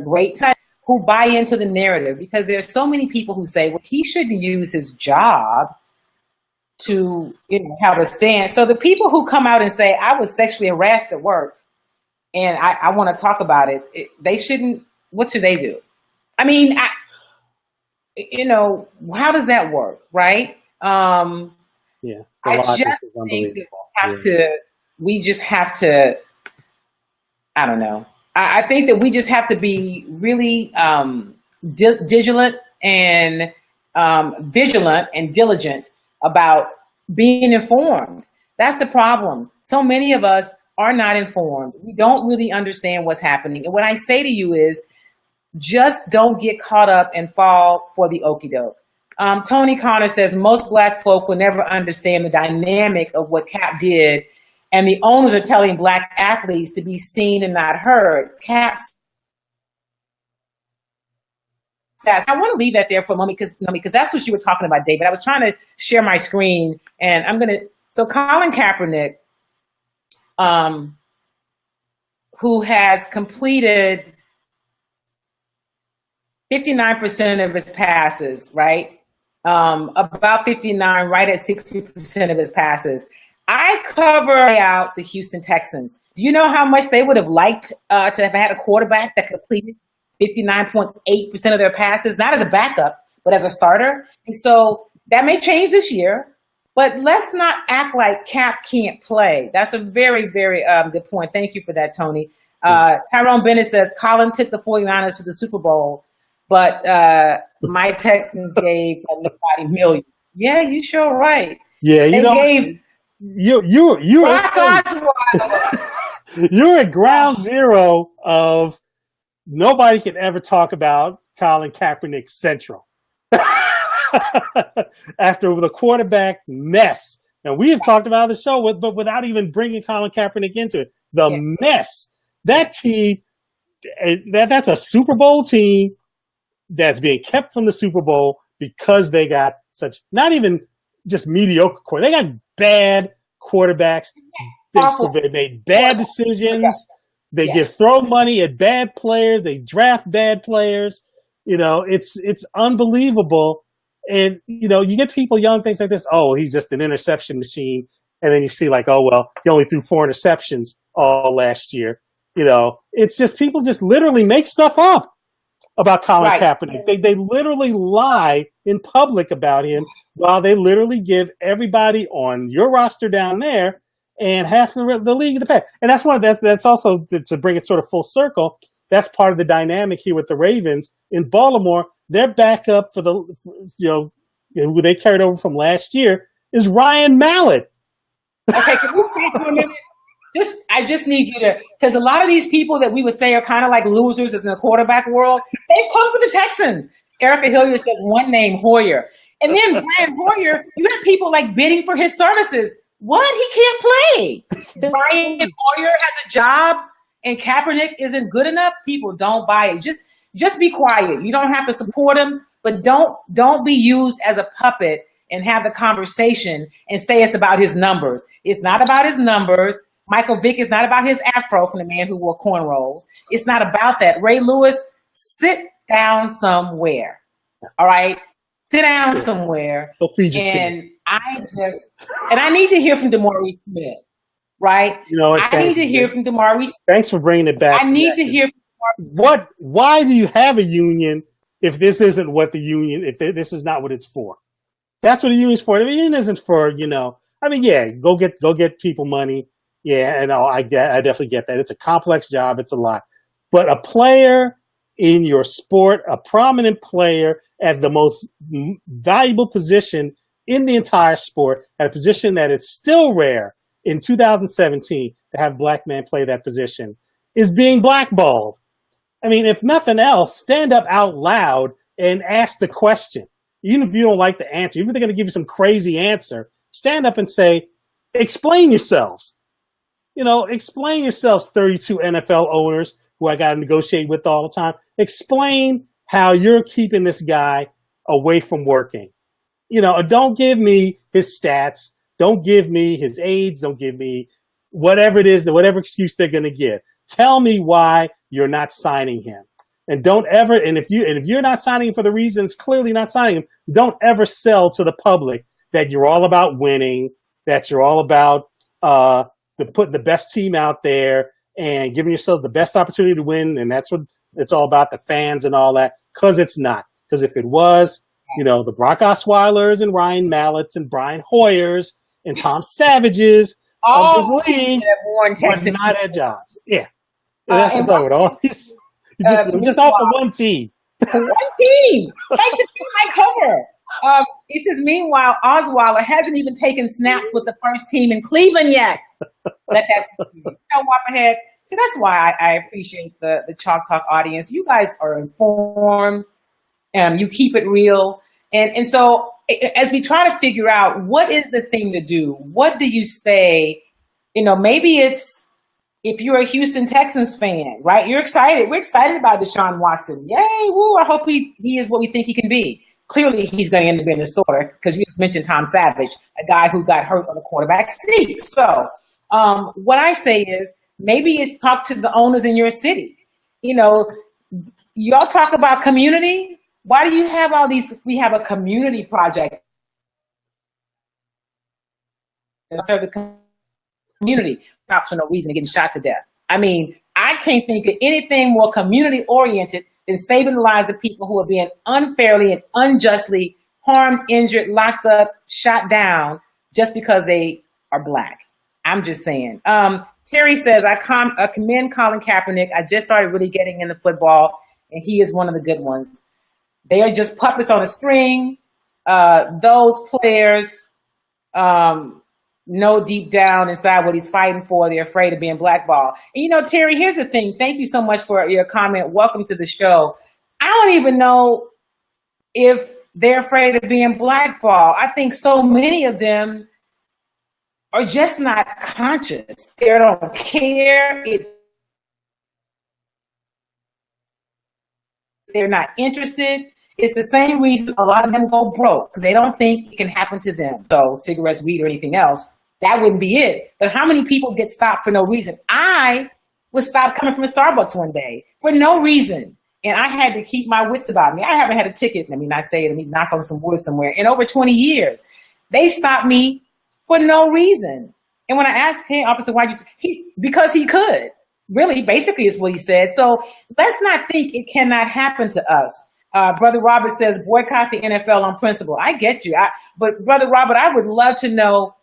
A: great time who buy into the narrative, because there's so many people who say, well, he shouldn't use his job to have a stand. So the people who come out and say, I was sexually harassed at work and I want to talk about it, they shouldn't. What should they do? I mean, how does that work, right?
B: Yeah,
A: I just think that we just have to, I don't know. I think that we just have to be really vigilant and diligent about being informed. That's the problem. So many of us are not informed. We don't really understand what's happening. And what I say to you is, just don't get caught up and fall for the okie doke. Tony Connor says most Black folk will never understand the dynamic of what Cap did, and the owners are telling Black athletes to be seen and not heard. Cap's I want to leave that there for a moment because that's what you were talking about, David. I was trying to share my screen, and so Colin Kaepernick, who has completed 59% of his passes, right? About 59, right at 60% of his passes. I cover out the Houston Texans. Do you know how much they would have liked to have had a quarterback that completed 59.8% of their passes, not as a backup, but as a starter? And so that may change this year, but let's not act like Cap can't play. That's a very, very good point. Thank you for that, Tony. Tyrone Bennett says, Colin took the 49ers to the Super Bowl, but my Texans gave $40 million. Yeah, you sure right.
B: Yeah, you're at ground zero of nobody can ever talk about Colin Kaepernick Central. After the quarterback mess. And we have talked about the show, but without even bringing Colin Kaepernick into it. The mess. That team, that's a Super Bowl team that's being kept from the Super Bowl because they got such, not even just mediocre quarterbacks. They got bad quarterbacks. They made bad decisions. They throw money at bad players. They draft bad players. It's unbelievable. And, you get people young, things like this. Oh, he's just an interception machine. And then you see like, oh, well, he only threw 4 interceptions all last year. It's just people just literally make stuff up about Colin Kaepernick. They literally lie in public about him while they literally give everybody on your roster down there and half the league the pay. And that's also to bring it sort of full circle. That's part of the dynamic here with the Ravens in Baltimore. Their backup for who they carried over from last year is Ryan Mallett.
A: Okay, can we stay for a minute? I just need you to, because a lot of these people that we would say are kind of like losers in the quarterback world, they've come for the Texans. Erica Hilliard says one name, Hoyer. And then Brian Hoyer, you have people like bidding for his services. What? He can't play. Brian Hoyer has a job and Kaepernick isn't good enough. People don't buy it. Just be quiet. You don't have to support him, but don't be used as a puppet and have the conversation and say it's about his numbers. It's not about his numbers. Michael Vick is not about his afro from the man who wore cornrows. It's not about that. Ray Lewis, sit down somewhere. All right? Sit down somewhere. And I need to hear from DeMaurice Smith, right? I need to hear from DeMaurice.
B: Thanks for bringing it back.
A: I need to hear from
B: why do you have a union if this isn't what the union, if this is not what it's for? That's what the union's for. The union isn't for, go get people money. Yeah, and I definitely get that. It's a complex job. It's a lot. But a player in your sport, a prominent player at the most valuable position in the entire sport, at a position that is still rare in 2017 to have black men play that position, is being blackballed. I mean, if nothing else, stand up out loud and ask the question. Even if you don't like the answer, even if they're going to give you some crazy answer, stand up and say, explain yourselves. Explain yourselves, 32 NFL owners who I got to negotiate with all the time. Explain how you're keeping this guy away from working. Don't give me his stats. Don't give me his age. Don't give me whatever it is, whatever excuse they're going to give. Tell me why you're not signing him. And don't ever, and if you're not signing him for the reasons, clearly not signing him, don't ever sell to the public that you're all about winning, that you're all about putting the best team out there and giving yourselves the best opportunity to win. And that's what it's all about, the fans and all that, because it's not. Because if it was, the Brock Osweilers and Ryan Malletts and Brian Hoyers and Tom Savages of this league would not have jobs. Yeah. That's what I'm talking about. All these. Just off of one team.
A: One team. Take the team I cover. He says, meanwhile, Osweiler hasn't even taken snaps with the first team in Cleveland yet. Whopperhead. So that's why I appreciate the Chalk Talk audience. You guys are informed. You keep it real. And so as we try to figure out what is the thing to do, what do you say? Maybe it's, if you're a Houston Texans fan, right? You're excited. We're excited about Deshaun Watson. Yay, woo, I hope he is what we think he can be. Clearly, he's going to end up being the starter because you just mentioned Tom Savage, a guy who got hurt on the quarterback sneak. So what I say is maybe it's talk to the owners in your city. Y'all talk about community. Why do you have all these? We have a community project. Serve the community. Stops for no reason and getting shot to death. I mean, I can't think of anything more community oriented than saving the lives of people who are being unfairly and unjustly harmed, injured, locked up, shot down just because they are Black. I'm just saying. Terry says, I commend Colin Kaepernick. I just started really getting into football, and he is one of the good ones. They are just puppets on a string. Those players know deep down inside what he's fighting for. They're afraid of being blackballed. And Terry, here's the thing. Thank you so much for your comment. Welcome to the show. I don't even know if they're afraid of being blackballed. I think so many of them are just not conscious. They don't care. They're not interested. It's the same reason a lot of them go broke, because they don't think it can happen to them. So cigarettes, weed, or anything else, that wouldn't be it. But how many people get stopped for no reason? I was stopped coming from a Starbucks one day for no reason. And I had to keep my wits about me. I haven't had a ticket, let me knock on some wood somewhere, in over 20 years. They stopped me for no reason. And when I asked him, officer, why'd you, because he could. Really, basically is what he said. So let's not think it cannot happen to us. Brother Robert says, boycott the NFL on principle. I get you. But Brother Robert, I would love to know,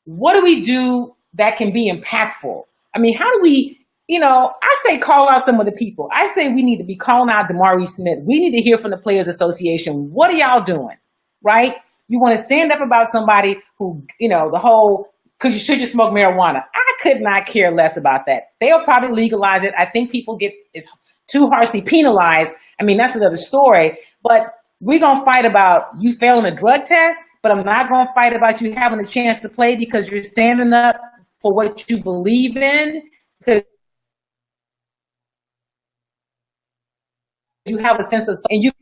A: what do we do that can be impactful? I mean, how do we, I say call out some of the people. I say we need to be calling out DeMaurice Smith. We need to hear from the Players Association. What are y'all doing, right? You want to stand up about somebody who, the whole, should you smoke marijuana? I could not care less about that. They'll probably legalize it. I think people it's too harshly penalized. I mean, that's another story. But we're going to fight about you failing a drug test, but I'm not going to fight about you having a chance to play because you're standing up for what you believe in, because you have a sense of, and you're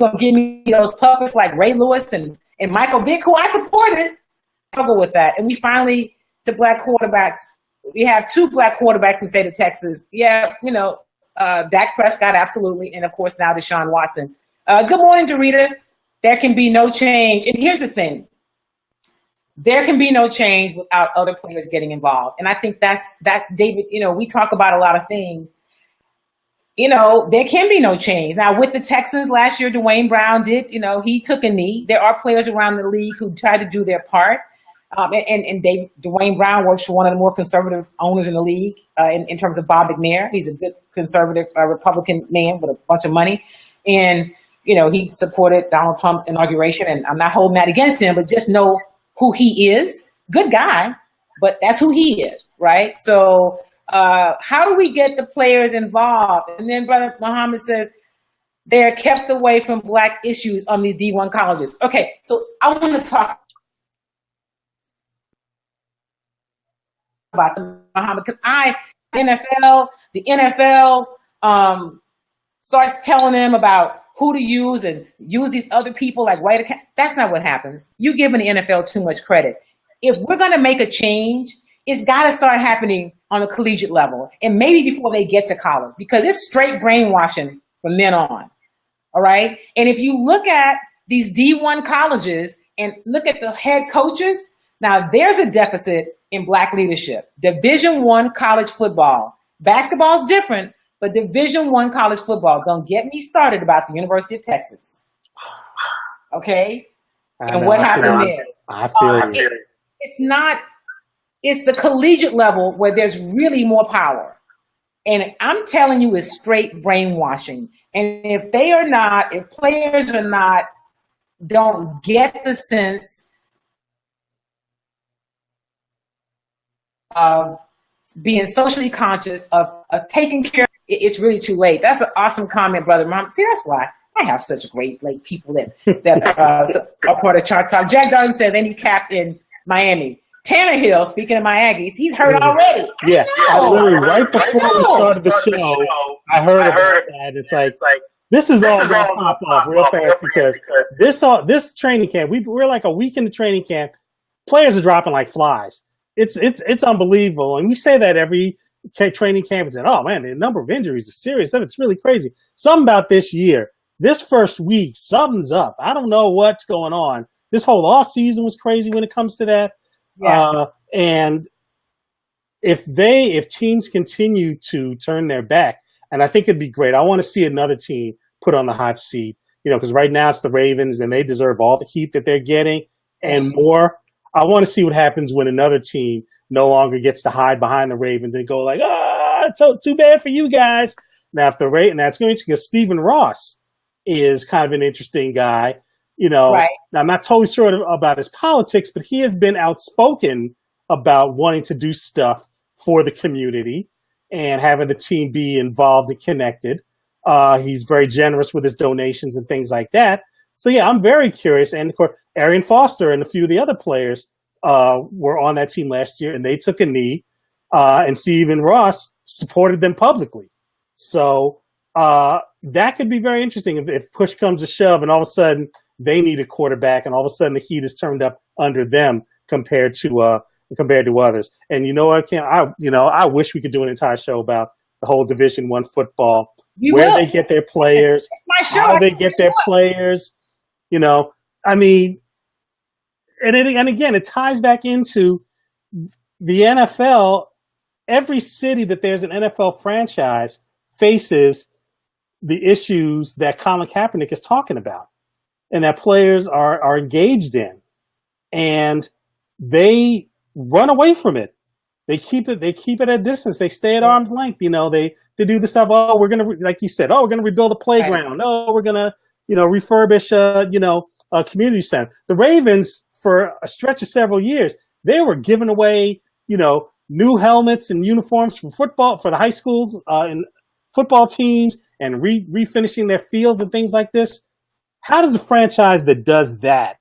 A: going to give me those puppets like Ray Lewis and Michael Vick, who I supported. I'll go with that. And we finally, to Black quarterbacks, we have 2 Black quarterbacks in the state of Texas. Yeah, Dak Prescott, absolutely. And of course, now Deshaun Watson. Good morning, Dorita. There can be no change. And here's the thing. There can be no change without other players getting involved. And I think that's David, we talk about a lot of things. There can be no change. Now, with the Texans last year, Dwayne Brown did, he took a knee. There are players around the league who try to do their part. Dwayne Brown works for one of the more conservative owners in the league in terms of Bob McNair. He's a good conservative Republican man with a bunch of money. And, he supported Donald Trump's inauguration. And I'm not holding that against him, but just know who he is. Good guy, but that's who he is, right? So how do we get the players involved? And then Brother Muhammad says, they're kept away from Black issues on these D1 colleges. Okay, so I want to talk about Muhammad, because the NFL starts telling them about who to use and use these other people like white account. That's not what happens. You're giving the NFL too much credit. If we're going to make a change, it's got to start happening on a collegiate level and maybe before they get to college, because it's straight brainwashing from then on. All right. And if you look at these D1 colleges and look at the head coaches, now there's a deficit in Black leadership. Division I college football. Basketball is different, but Division I college football. Don't get me started about the University of Texas. Okay? And what happened there?
B: I feel
A: it's the collegiate level where there's really more power. And I'm telling you, it's straight brainwashing. And if players are not, don't get the sense of being socially conscious, of taking care, it's really too late. That's an awesome comment, Brother Mom. See, that's why I have such great people that are part of Chart Talk. Jack Darden says, any cap in Miami. Tannehill, speaking of my Aggies, he's hurt already.
B: Yeah, I literally, right before we started the show, I heard about that. It's like, this is all going to pop off real fast because this training camp, we're like a week into training camp, players are dropping like flies. It's unbelievable. And we say that every training camp and said, oh man, the number of injuries is serious. It's really crazy. Something about this year, this first week, something's up. I don't know what's going on. This whole off season was crazy when it comes to that. Yeah. And if teams continue to turn their back, and I think it'd be great. I want to see another team put on the hot seat, because right now it's the Ravens and they deserve all the heat that they're getting and more. I want to see what happens when another team no longer gets to hide behind the Ravens and go like, it's so too bad for you guys. Now, that's going to, because Stephen Ross is kind of an interesting guy. Right. Now, I'm not totally sure about his politics, but he has been outspoken about wanting to do stuff for the community and having the team be involved and connected. He's very generous with his donations and things like that. So, yeah, I'm very curious. And, of course, Arian Foster and a few of the other players were on that team last year, and they took a knee. And Stephen Ross supported them publicly. So that could be very interesting if push comes to shove and all of a sudden – they need a quarterback, and all of a sudden the heat is turned up under them compared to others. And you know what, Kim? I wish we could do an entire show about the whole Division I football, they get their players, how they get their players. I mean, and again, it ties back into the NFL. Every city that there's an NFL franchise faces the issues that Colin Kaepernick is talking about, and that players are engaged in, and they run away from it. They keep it at a distance. They stay at arm's length. They do the stuff. Oh, we're gonna, like you said. Oh, we're gonna rebuild a playground. Oh, we're gonna refurbish a community center. The Ravens, for a stretch of several years, they were giving away new helmets and uniforms for the high schools and football teams, and refinishing their fields and things like this. How does a franchise that does that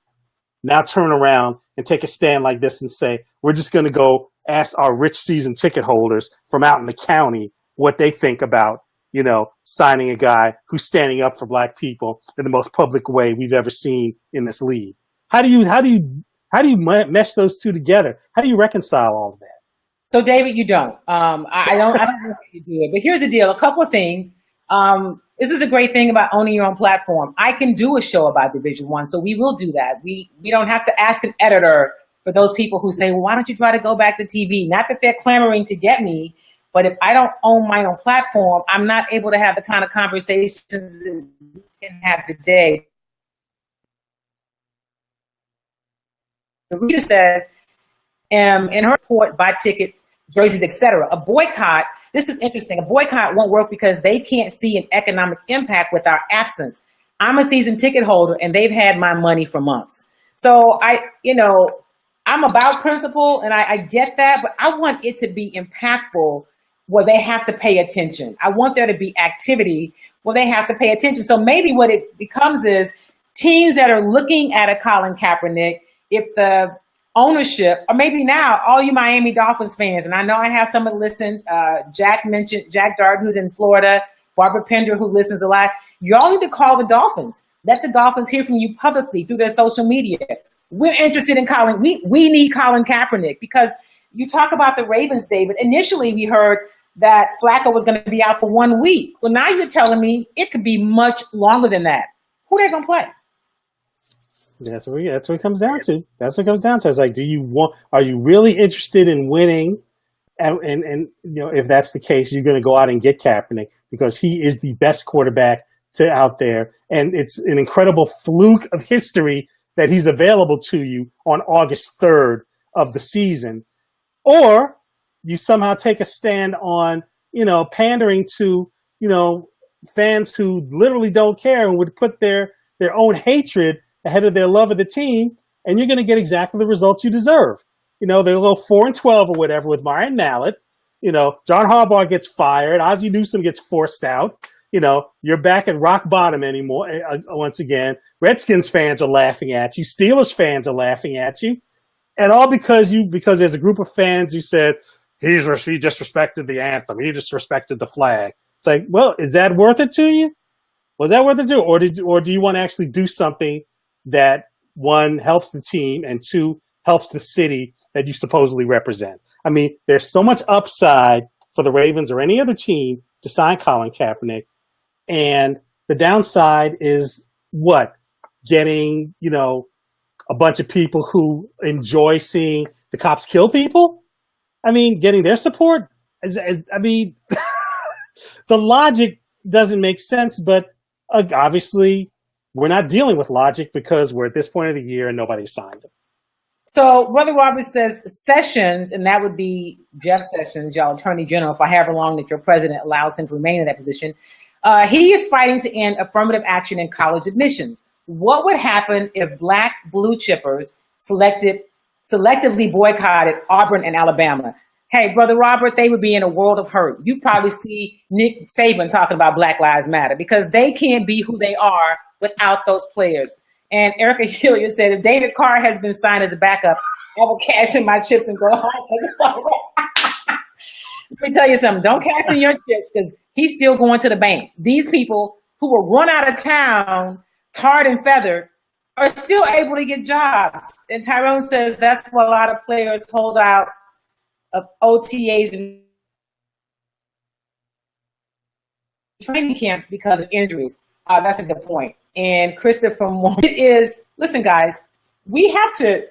B: now turn around and take a stand like this and say, we're just going to go ask our rich season ticket holders from out in the county what they think about, signing a guy who's standing up for Black people in the most public way we've ever seen in this league? How do you mesh those two together? How do you reconcile all of that?
A: So, David, you don't. I don't know how you do it. But here's the deal. A couple of things. This is a great thing about owning your own platform. I can do a show about Division I, so we will do that. We don't have to ask an editor for those people who say, well, why don't you try to go back to TV? Not that they're clamoring to get me, but if I don't own my own platform, I'm not able to have the kind of conversations that we can have today. The reader says, in her report, buy tickets, jerseys, etc. A boycott, this is interesting, a boycott won't work because they can't see an economic impact with our absence. I'm a season ticket holder and they've had my money for months. So I'm about principle and I get that, but I want it to be impactful where they have to pay attention. I want there to be activity where they have to pay attention. So maybe what it becomes is teams that are looking at a Colin Kaepernick, if the ownership, or maybe now, all you Miami Dolphins fans, and I know I have some that listen, Jack Darden, who's in Florida, Barbara Pender, who listens a lot. You all need to call the Dolphins. Let the Dolphins hear from you publicly through their social media. We're interested in Colin. We need Colin Kaepernick, because you talk about the Ravens, David. Initially, we heard that Flacco was going to be out for 1 week. Well, now you're telling me it could be much longer than that. Who are they going to play?
B: That's what it comes down to. That's what it comes down to. It's like, are you really interested in winning? And if that's the case, you're going to go out and get Kaepernick, because he is the best quarterback out there. And it's an incredible fluke of history that he's available to you on August 3rd of the season. Or you somehow take a stand on, pandering to, fans who literally don't care and would put their own hatred ahead of their love of the team, and you're going to get exactly the results you deserve. They're a little 4-12 or whatever with Ryan Mallett. John Harbaugh gets fired. Ozzie Newsome gets forced out. You're back at rock bottom anymore. Once again, Redskins fans are laughing at you. Steelers fans are laughing at you. And all because there's a group of fans who said, he disrespected the anthem. He disrespected the flag. It's like, well, is that worth it to you? Was that worth it to you? Or do you want to actually do something that, one, helps the team, and two, helps the city that you supposedly represent? I mean, there's so much upside for the Ravens or any other team to sign Colin Kaepernick. And the downside is what? Getting, a bunch of people who enjoy seeing the cops kill people? I mean, getting their support? The logic doesn't make sense, but obviously we're not dealing with logic because we're at this point of the year and nobody signed him.
A: So Brother Robert says Sessions, and that would be Jeff Sessions, y'all Attorney General, for however long that your president allows him to remain in that position. He is fighting to end affirmative action in college admissions. What would happen if black blue chippers selectively boycotted Auburn and Alabama? Hey, Brother Robert, they would be in a world of hurt. You probably see Nick Saban talking about Black Lives Matter, because they can't be who they are without those players. And Erica Hilliard said, if David Carr has been signed as a backup, I will cash in my chips and go home. Let me tell you something. Don't cash in your chips, because he's still going to the bank. These people who were run out of town, tarred and feathered, are still able to get jobs. And Tyrone says that's why a lot of players hold out of OTAs and training camps because of injuries. That's a good point. And Christopher Moore, listen, guys, we have to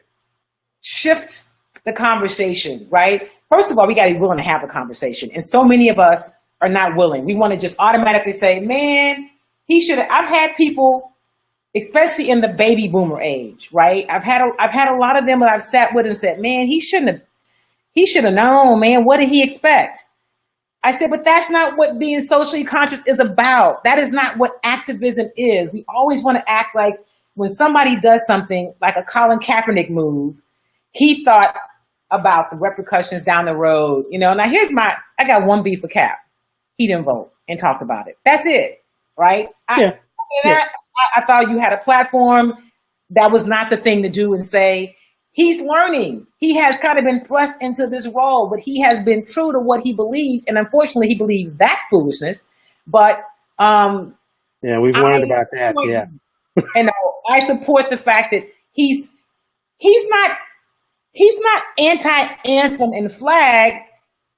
A: shift the conversation, right? First of all, we got to be willing to have a conversation. And so many of us are not willing. We want to just automatically say, man, he should have. I've had people, especially in the baby boomer age, right? I've had a lot of them that I've sat with and said, man, he should have known, man. What did he expect? I said, but that's not what being socially conscious is about. That is not what activism is. We always want to act like when somebody does something like a Colin Kaepernick move, he thought about the repercussions down the road. Now I got one beef for Cap. He didn't vote and talked about it. That's it, right? I thought you had a platform. That was not the thing to do and say, he's learning. He has kind of been thrust into this role, but he has been true to what he believed. And unfortunately, he believed that foolishness. But
B: we've learned about that. Yeah.
A: And I support the fact that he's not anti-anthem and flag.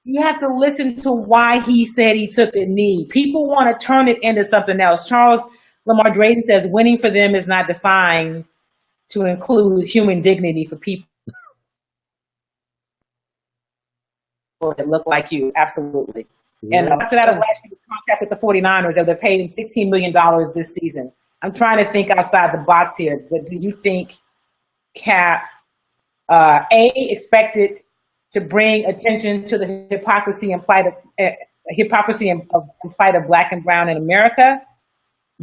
A: You have to listen to why he said he took a knee. People want to turn it into something else. Charles Lamar Drayton says winning for them is not defined to include human dignity for people that look like you. Absolutely. Yeah. And after that, last year's contract with the 49ers, they're paying $16 million this season. I'm trying to think outside the box here, but do you think Cap, expected to bring attention to the hypocrisy and plight of Black and brown in America?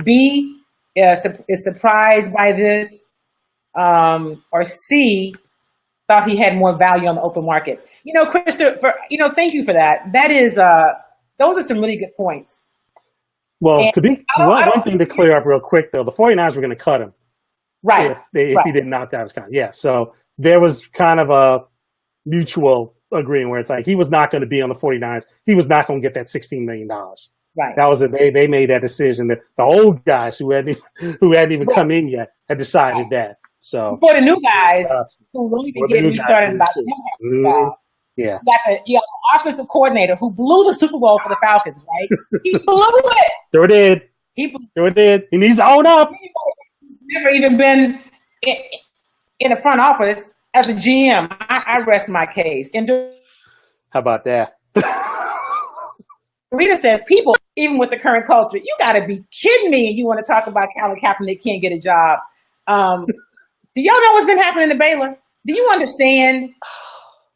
A: B, is surprised by this? Or C, thought he had more value on the open market. Christopher, thank you for that. That is, those are some really good points.
B: Well, one thing to clear up real quick, though, the 49ers were going to cut him.
A: Right.
B: If he didn't knock out his contract. Yeah. So there was kind of a mutual agreement where it's like he was not going to be on the 49ers. He was not going to get that $16 million.
A: Right.
B: That was it. They made that decision. That the old guys who hadn't even come in yet had decided that. So
A: for the new guys who won't even get me started about
B: yeah.
A: You got the offensive coordinator who blew the Super Bowl for the Falcons, right? He blew it.
B: Sure did. Sure did. He needs to own up.
A: He's never even been in the front office as a GM. I rest my case. And
B: how about that?
A: Rita says, people, even with the current culture, you got to be kidding me. You want to talk about Colin Kaepernick can't get a job. Do y'all know what's been happening at Baylor? Do you understand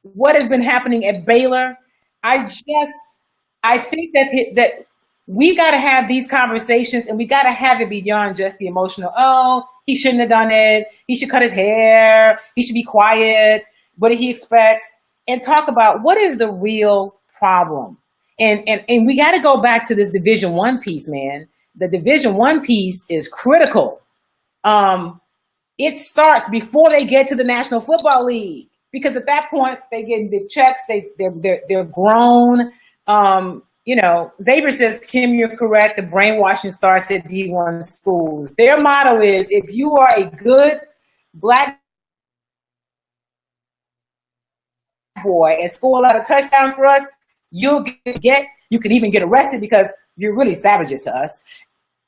A: what has been happening at Baylor? I think that we got to have these conversations, and we got to have it beyond just the emotional. Oh, he shouldn't have done it. He should cut his hair. He should be quiet. What did he expect? And talk about what is the real problem. And we got to go back to this Division I piece, man. The Division I piece is critical. It starts before they get to the National Football League, because at that point they get big checks. They're grown. Xavier says, Kim, you're correct. The brainwashing starts at D1 schools. Their motto is, if you are a good black boy and score a lot of touchdowns for us, you can even get arrested because you're really savages to us.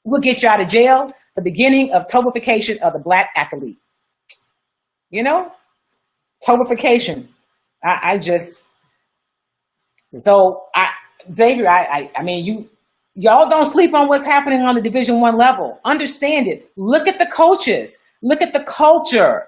A: We'll get you out of jail. The beginning of tobification of the black athlete. Tobification. Xavier, I mean, y'all don't sleep on what's happening on the Division I level. Understand it. Look at the coaches. Look at the culture.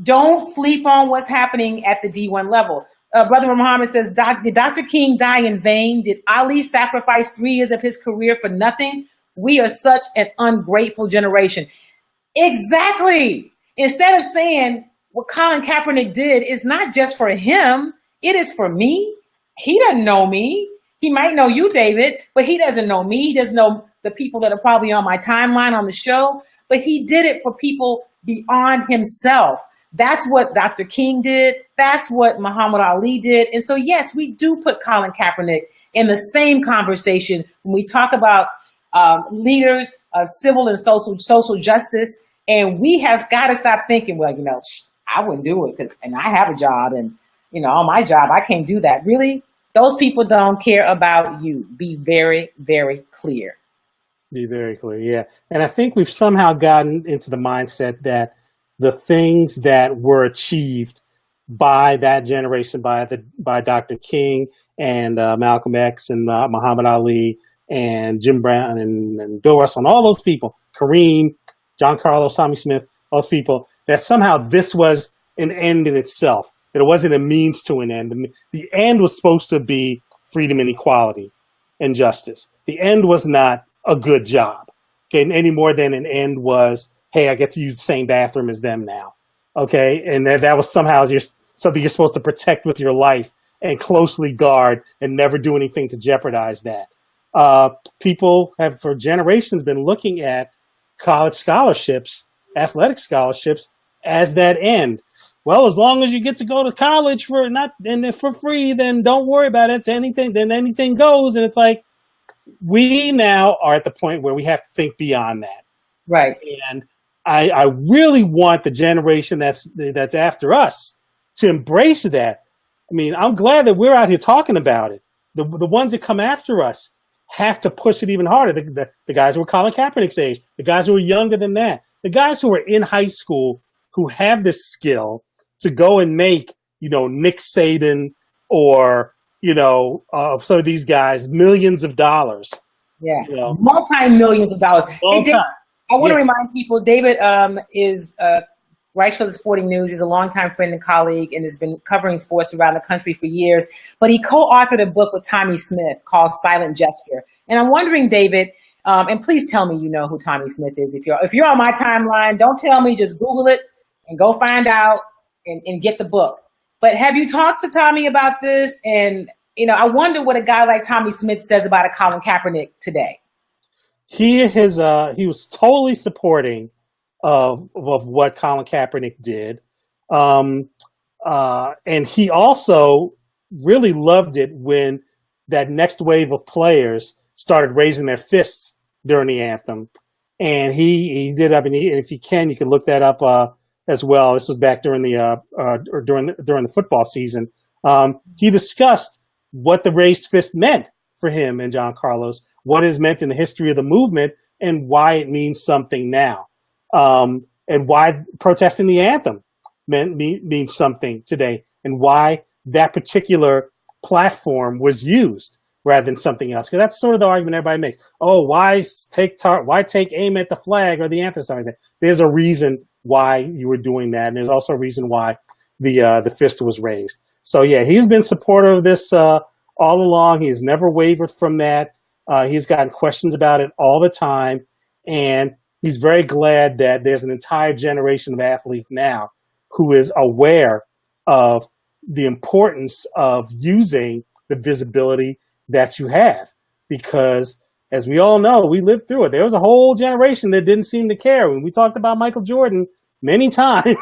A: Don't sleep on what's happening at the D1 level. Brother Muhammad says, did Dr. King die in vain? Did Ali sacrifice 3 years of his career for nothing? We are such an ungrateful generation. Exactly. Instead of saying what Colin Kaepernick did is not just for him, it is for me. He doesn't know me. He might know you, David, but he doesn't know me. He doesn't know the people that are probably on my timeline on the show, but he did it for people beyond himself. That's what Dr. King did. That's what Muhammad Ali did. And so, yes, we do put Colin Kaepernick in the same conversation when we talk about leaders of civil and social justice. And we have got to stop thinking, well, I wouldn't do it and I have a job and, on my job, I can't do that. Really? Those people don't care about you. Be very, very clear.
B: Be very clear, yeah. And I think we've somehow gotten into the mindset that the things that were achieved by that generation, by Dr. King and Malcolm X and Muhammad Ali and Jim Brown and Bill Russell and all those people, Kareem, John Carlos, Tommy Smith, those people, that somehow this was an end in itself. That it wasn't a means to an end. The end was supposed to be freedom and equality and justice. The end was not a good job, okay, any more than an end was, hey, I get to use the same bathroom as them now, okay? And that was somehow something you're supposed to protect with your life and closely guard and never do anything to jeopardize that. People have for generations been looking at college scholarships, athletic scholarships, as that end. Well, as long as you get to go to college for free, then don't worry about it. Then anything goes. And it's like, we now are at the point where we have to think beyond that.
A: Right.
B: And I really want the generation that's after us to embrace that. I mean, I'm glad that we're out here talking about it. The ones that come after us have to push it even harder. The guys who are Colin Kaepernick's age, the guys who are younger than that, the guys who are in high school who have this skill to go and make, Nick Saban or, some of these guys millions of dollars.
A: Yeah, multi-millions of dollars. Hey, David, I want to remind people, David writes for the Sporting News. He's a longtime friend and colleague and has been covering sports around the country for years. But he co-authored a book with Tommy Smith called Silent Gesture. And I'm wondering, David, and please tell me you know who Tommy Smith is. If you're on my timeline, don't tell me, just Google it and go find out and get the book. But have you talked to Tommy about this? And, I wonder what a guy like Tommy Smith says about a Colin Kaepernick today.
B: He was totally supporting of what Colin Kaepernick did. And he also really loved it when that next wave of players started raising their fists during the anthem. And he did. I mean, if you can look that up as well. This was back during the football season. He discussed what the raised fist meant for him and John Carlos, what it meant in the history of the movement, and why it means something now, and why protesting the anthem means something today, and why that particular platform was used rather than something else. Because that's sort of the argument everybody makes. Oh, why take aim at the flag or the anthem or something like that? There's a reason why you were doing that, and there's also a reason why the fist was raised. So yeah, he's been supportive of this all along. He has never wavered from that. He's gotten questions about it all the time, and he's very glad that there's an entire generation of athletes now who is aware of the importance of using the visibility that you have. Because as we all know, we lived through it. There was a whole generation that didn't seem to care. When we talked about Michael Jordan many times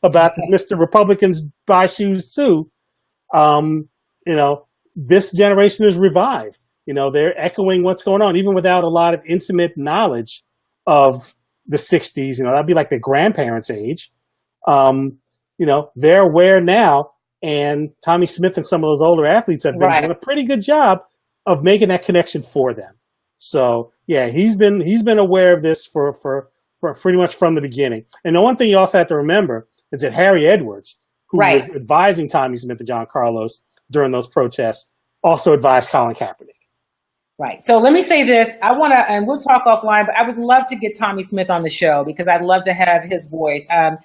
B: about this Mr. Republicans buy shoes too, this generation is revived. They're echoing what's going on, even without a lot of intimate knowledge of the 60s. That'd be like their grandparents' age. They're aware now, and Tommy Smith and some of those older athletes have been doing a pretty good job of making that connection for them. So yeah, he's been aware of this for pretty much from the beginning. And the one thing you also have to remember is that Harry Edwards, who was advising Tommy Smith and John Carlos during those protests, also advised Colin Kaepernick.
A: Right. So let me say this. I want to, and we'll talk offline, but I would love to get Tommy Smith on the show because I'd love to have his voice. I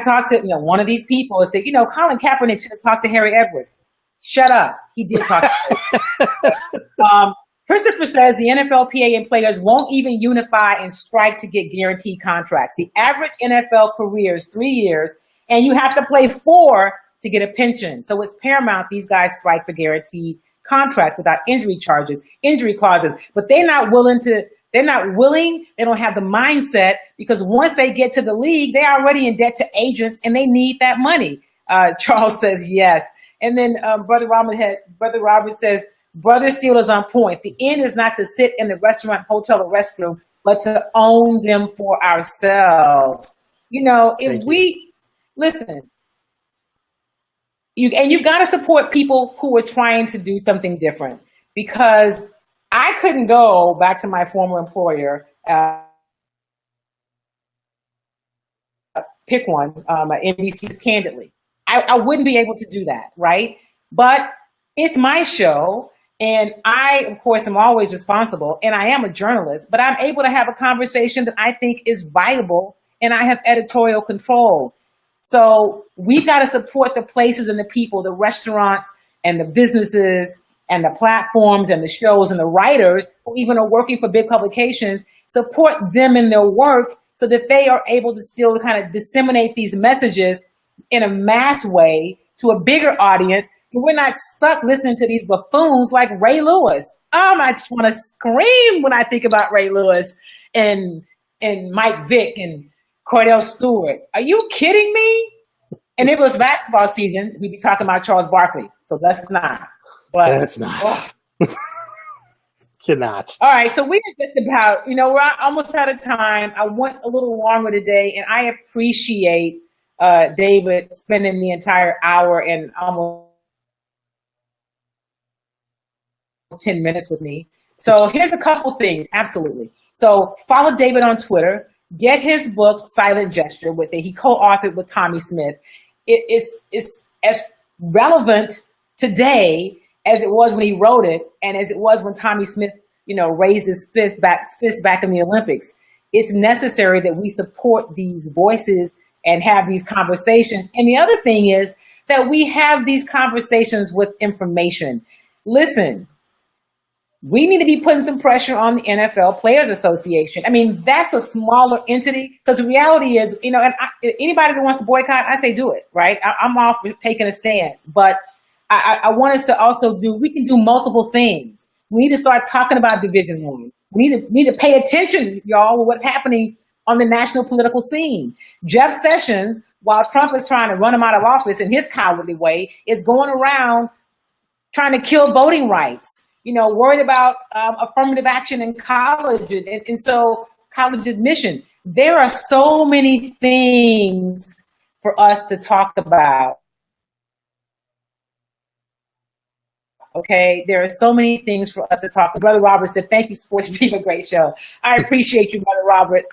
A: talked to one of these people and said, Colin Kaepernick should have talked to Harry Edwards. Shut up. He did talk to Harry. Christopher says the NFLPA and players won't even unify and strike to get guaranteed contracts. The average NFL career is 3 years, and you have to play 4 to get a pension. So it's paramount these guys strike for guaranteed contract without injury clauses. But they're not willing. They don't have the mindset, because once they get to the league, they're already in debt to agents and they need that money. Charles says yes. And then Brother Robert says, Brother Steele is on point. The end is not to sit in the restaurant, hotel, or restroom, but to own them for ourselves. Listen, you've got to support people who are trying to do something different, because I couldn't go back to my former employer, pick one, NBC's Candidly. I wouldn't be able to do that, right? But it's my show, and I, of course, am always responsible, and I am a journalist, but I'm able to have a conversation that I think is viable, and I have editorial control. So we've got to support the places and the people, the restaurants and the businesses and the platforms and the shows and the writers who even are working for big publications. Support them in their work so that they are able to still kind of disseminate these messages in a mass way to a bigger audience. And we're not stuck listening to these buffoons like Ray Lewis. I just want to scream when I think about Ray Lewis and Mike Vick and Cordell Stewart. Are you kidding me? And if it was basketball season, we'd be talking about Charles Barkley. So let's not. But
B: that's not. Cannot.
A: All right. So we are just about, we're almost out of time. I went a little longer today, and I appreciate David spending the entire hour and almost 10 minutes with me. So here's a couple things. Absolutely. So follow David on Twitter. Get his book, Silent Gesture, with it. He co-authored with Tommy Smith. It's as relevant today as it was when he wrote it, and as it was when Tommy Smith, raised his fist back in the Olympics. It's necessary that we support these voices and have these conversations. And the other thing is that we have these conversations with information. Listen, we need to be putting some pressure on the NFL Players Association. I mean, that's a smaller entity, because the reality is, anybody that wants to boycott, I say do it, right? I'm all for taking a stance, but I want us to also we can do multiple things. We need to start talking about Division I. We need to pay attention, y'all, to what's happening on the national political scene. Jeff Sessions, while Trump is trying to run him out of office in his cowardly way, is going around trying to kill voting rights, worried about affirmative action in college and so college admission. There are so many things for us to talk about. Okay, there are so many things for us to talk about. Brother Robert said, thank you, Sports Team, a great show. I appreciate you, Brother Robert.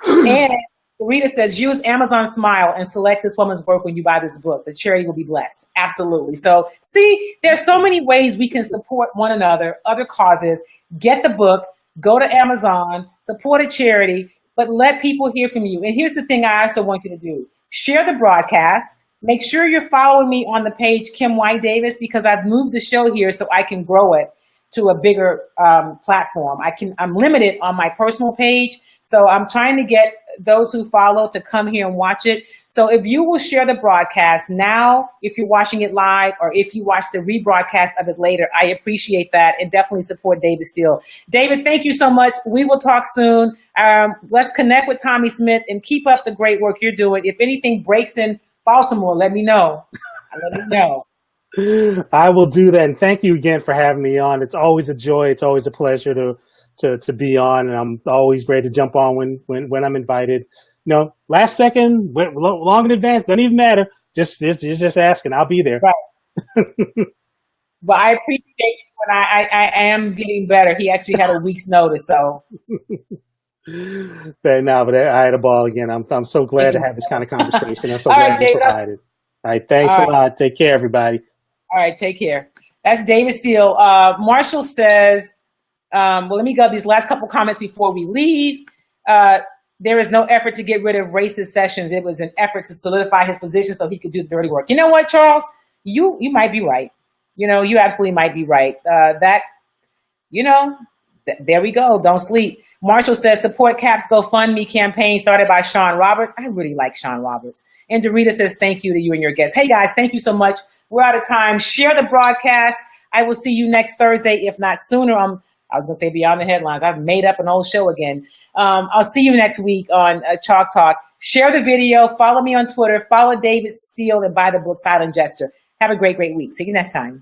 A: And Rita says, use Amazon Smile and select this woman's work when you buy this book. The charity will be blessed. Absolutely. So see, there's so many ways we can support one another, other causes. Get the book, go to Amazon, support a charity, but let people hear from you. And here's the thing I also want you to do. Share the broadcast. Make sure you're following me on the page, Kim White Davis, because I've moved the show here so I can grow it to a bigger platform. I'm limited on my personal page, so I'm trying to get those who follow to come here and watch it. So if you will share the broadcast now, if you're watching it live, or if you watch the rebroadcast of it later, I appreciate that, and definitely support David Steele. David, thank you so much. We will talk soon. Let's connect with Tommy Smith and keep up the great work you're doing. If anything breaks in Baltimore, let me know.
B: I will do that. And thank you again for having me on. It's always a joy. It's always a pleasure to be on. And I'm always ready to jump on when I'm invited. Last second, long in advance, doesn't even matter. Just asking. I'll be there.
A: Right. But I appreciate you, and I am getting better. He actually had a week's notice, so.
B: But I had a ball again. I'm so glad to have this kind of conversation. I'm so glad you provided. All right, thanks a lot. Take care, everybody.
A: All right, take care. That's David Steele. Marshall says, well, let me go these last couple comments before we leave. There is no effort to get rid of racist Sessions. It was an effort to solidify his position so he could do the dirty work. You know what, Charles? You might be right. You absolutely might be right. There we go. Don't sleep. Marshall says, support Cap's GoFundMe campaign started by Sean Roberts. I really like Sean Roberts. And Dorita says, thank you to you and your guests. Hey, guys, thank you so much. We're out of time. Share the broadcast. I will see you next Thursday, if not sooner. I was going to say Beyond the Headlines. I've made up an old show again. I'll see you next week on Chalk Talk. Share the video. Follow me on Twitter. Follow David Steele and buy the book Silent Gesture. Have a great, great week. See you next time.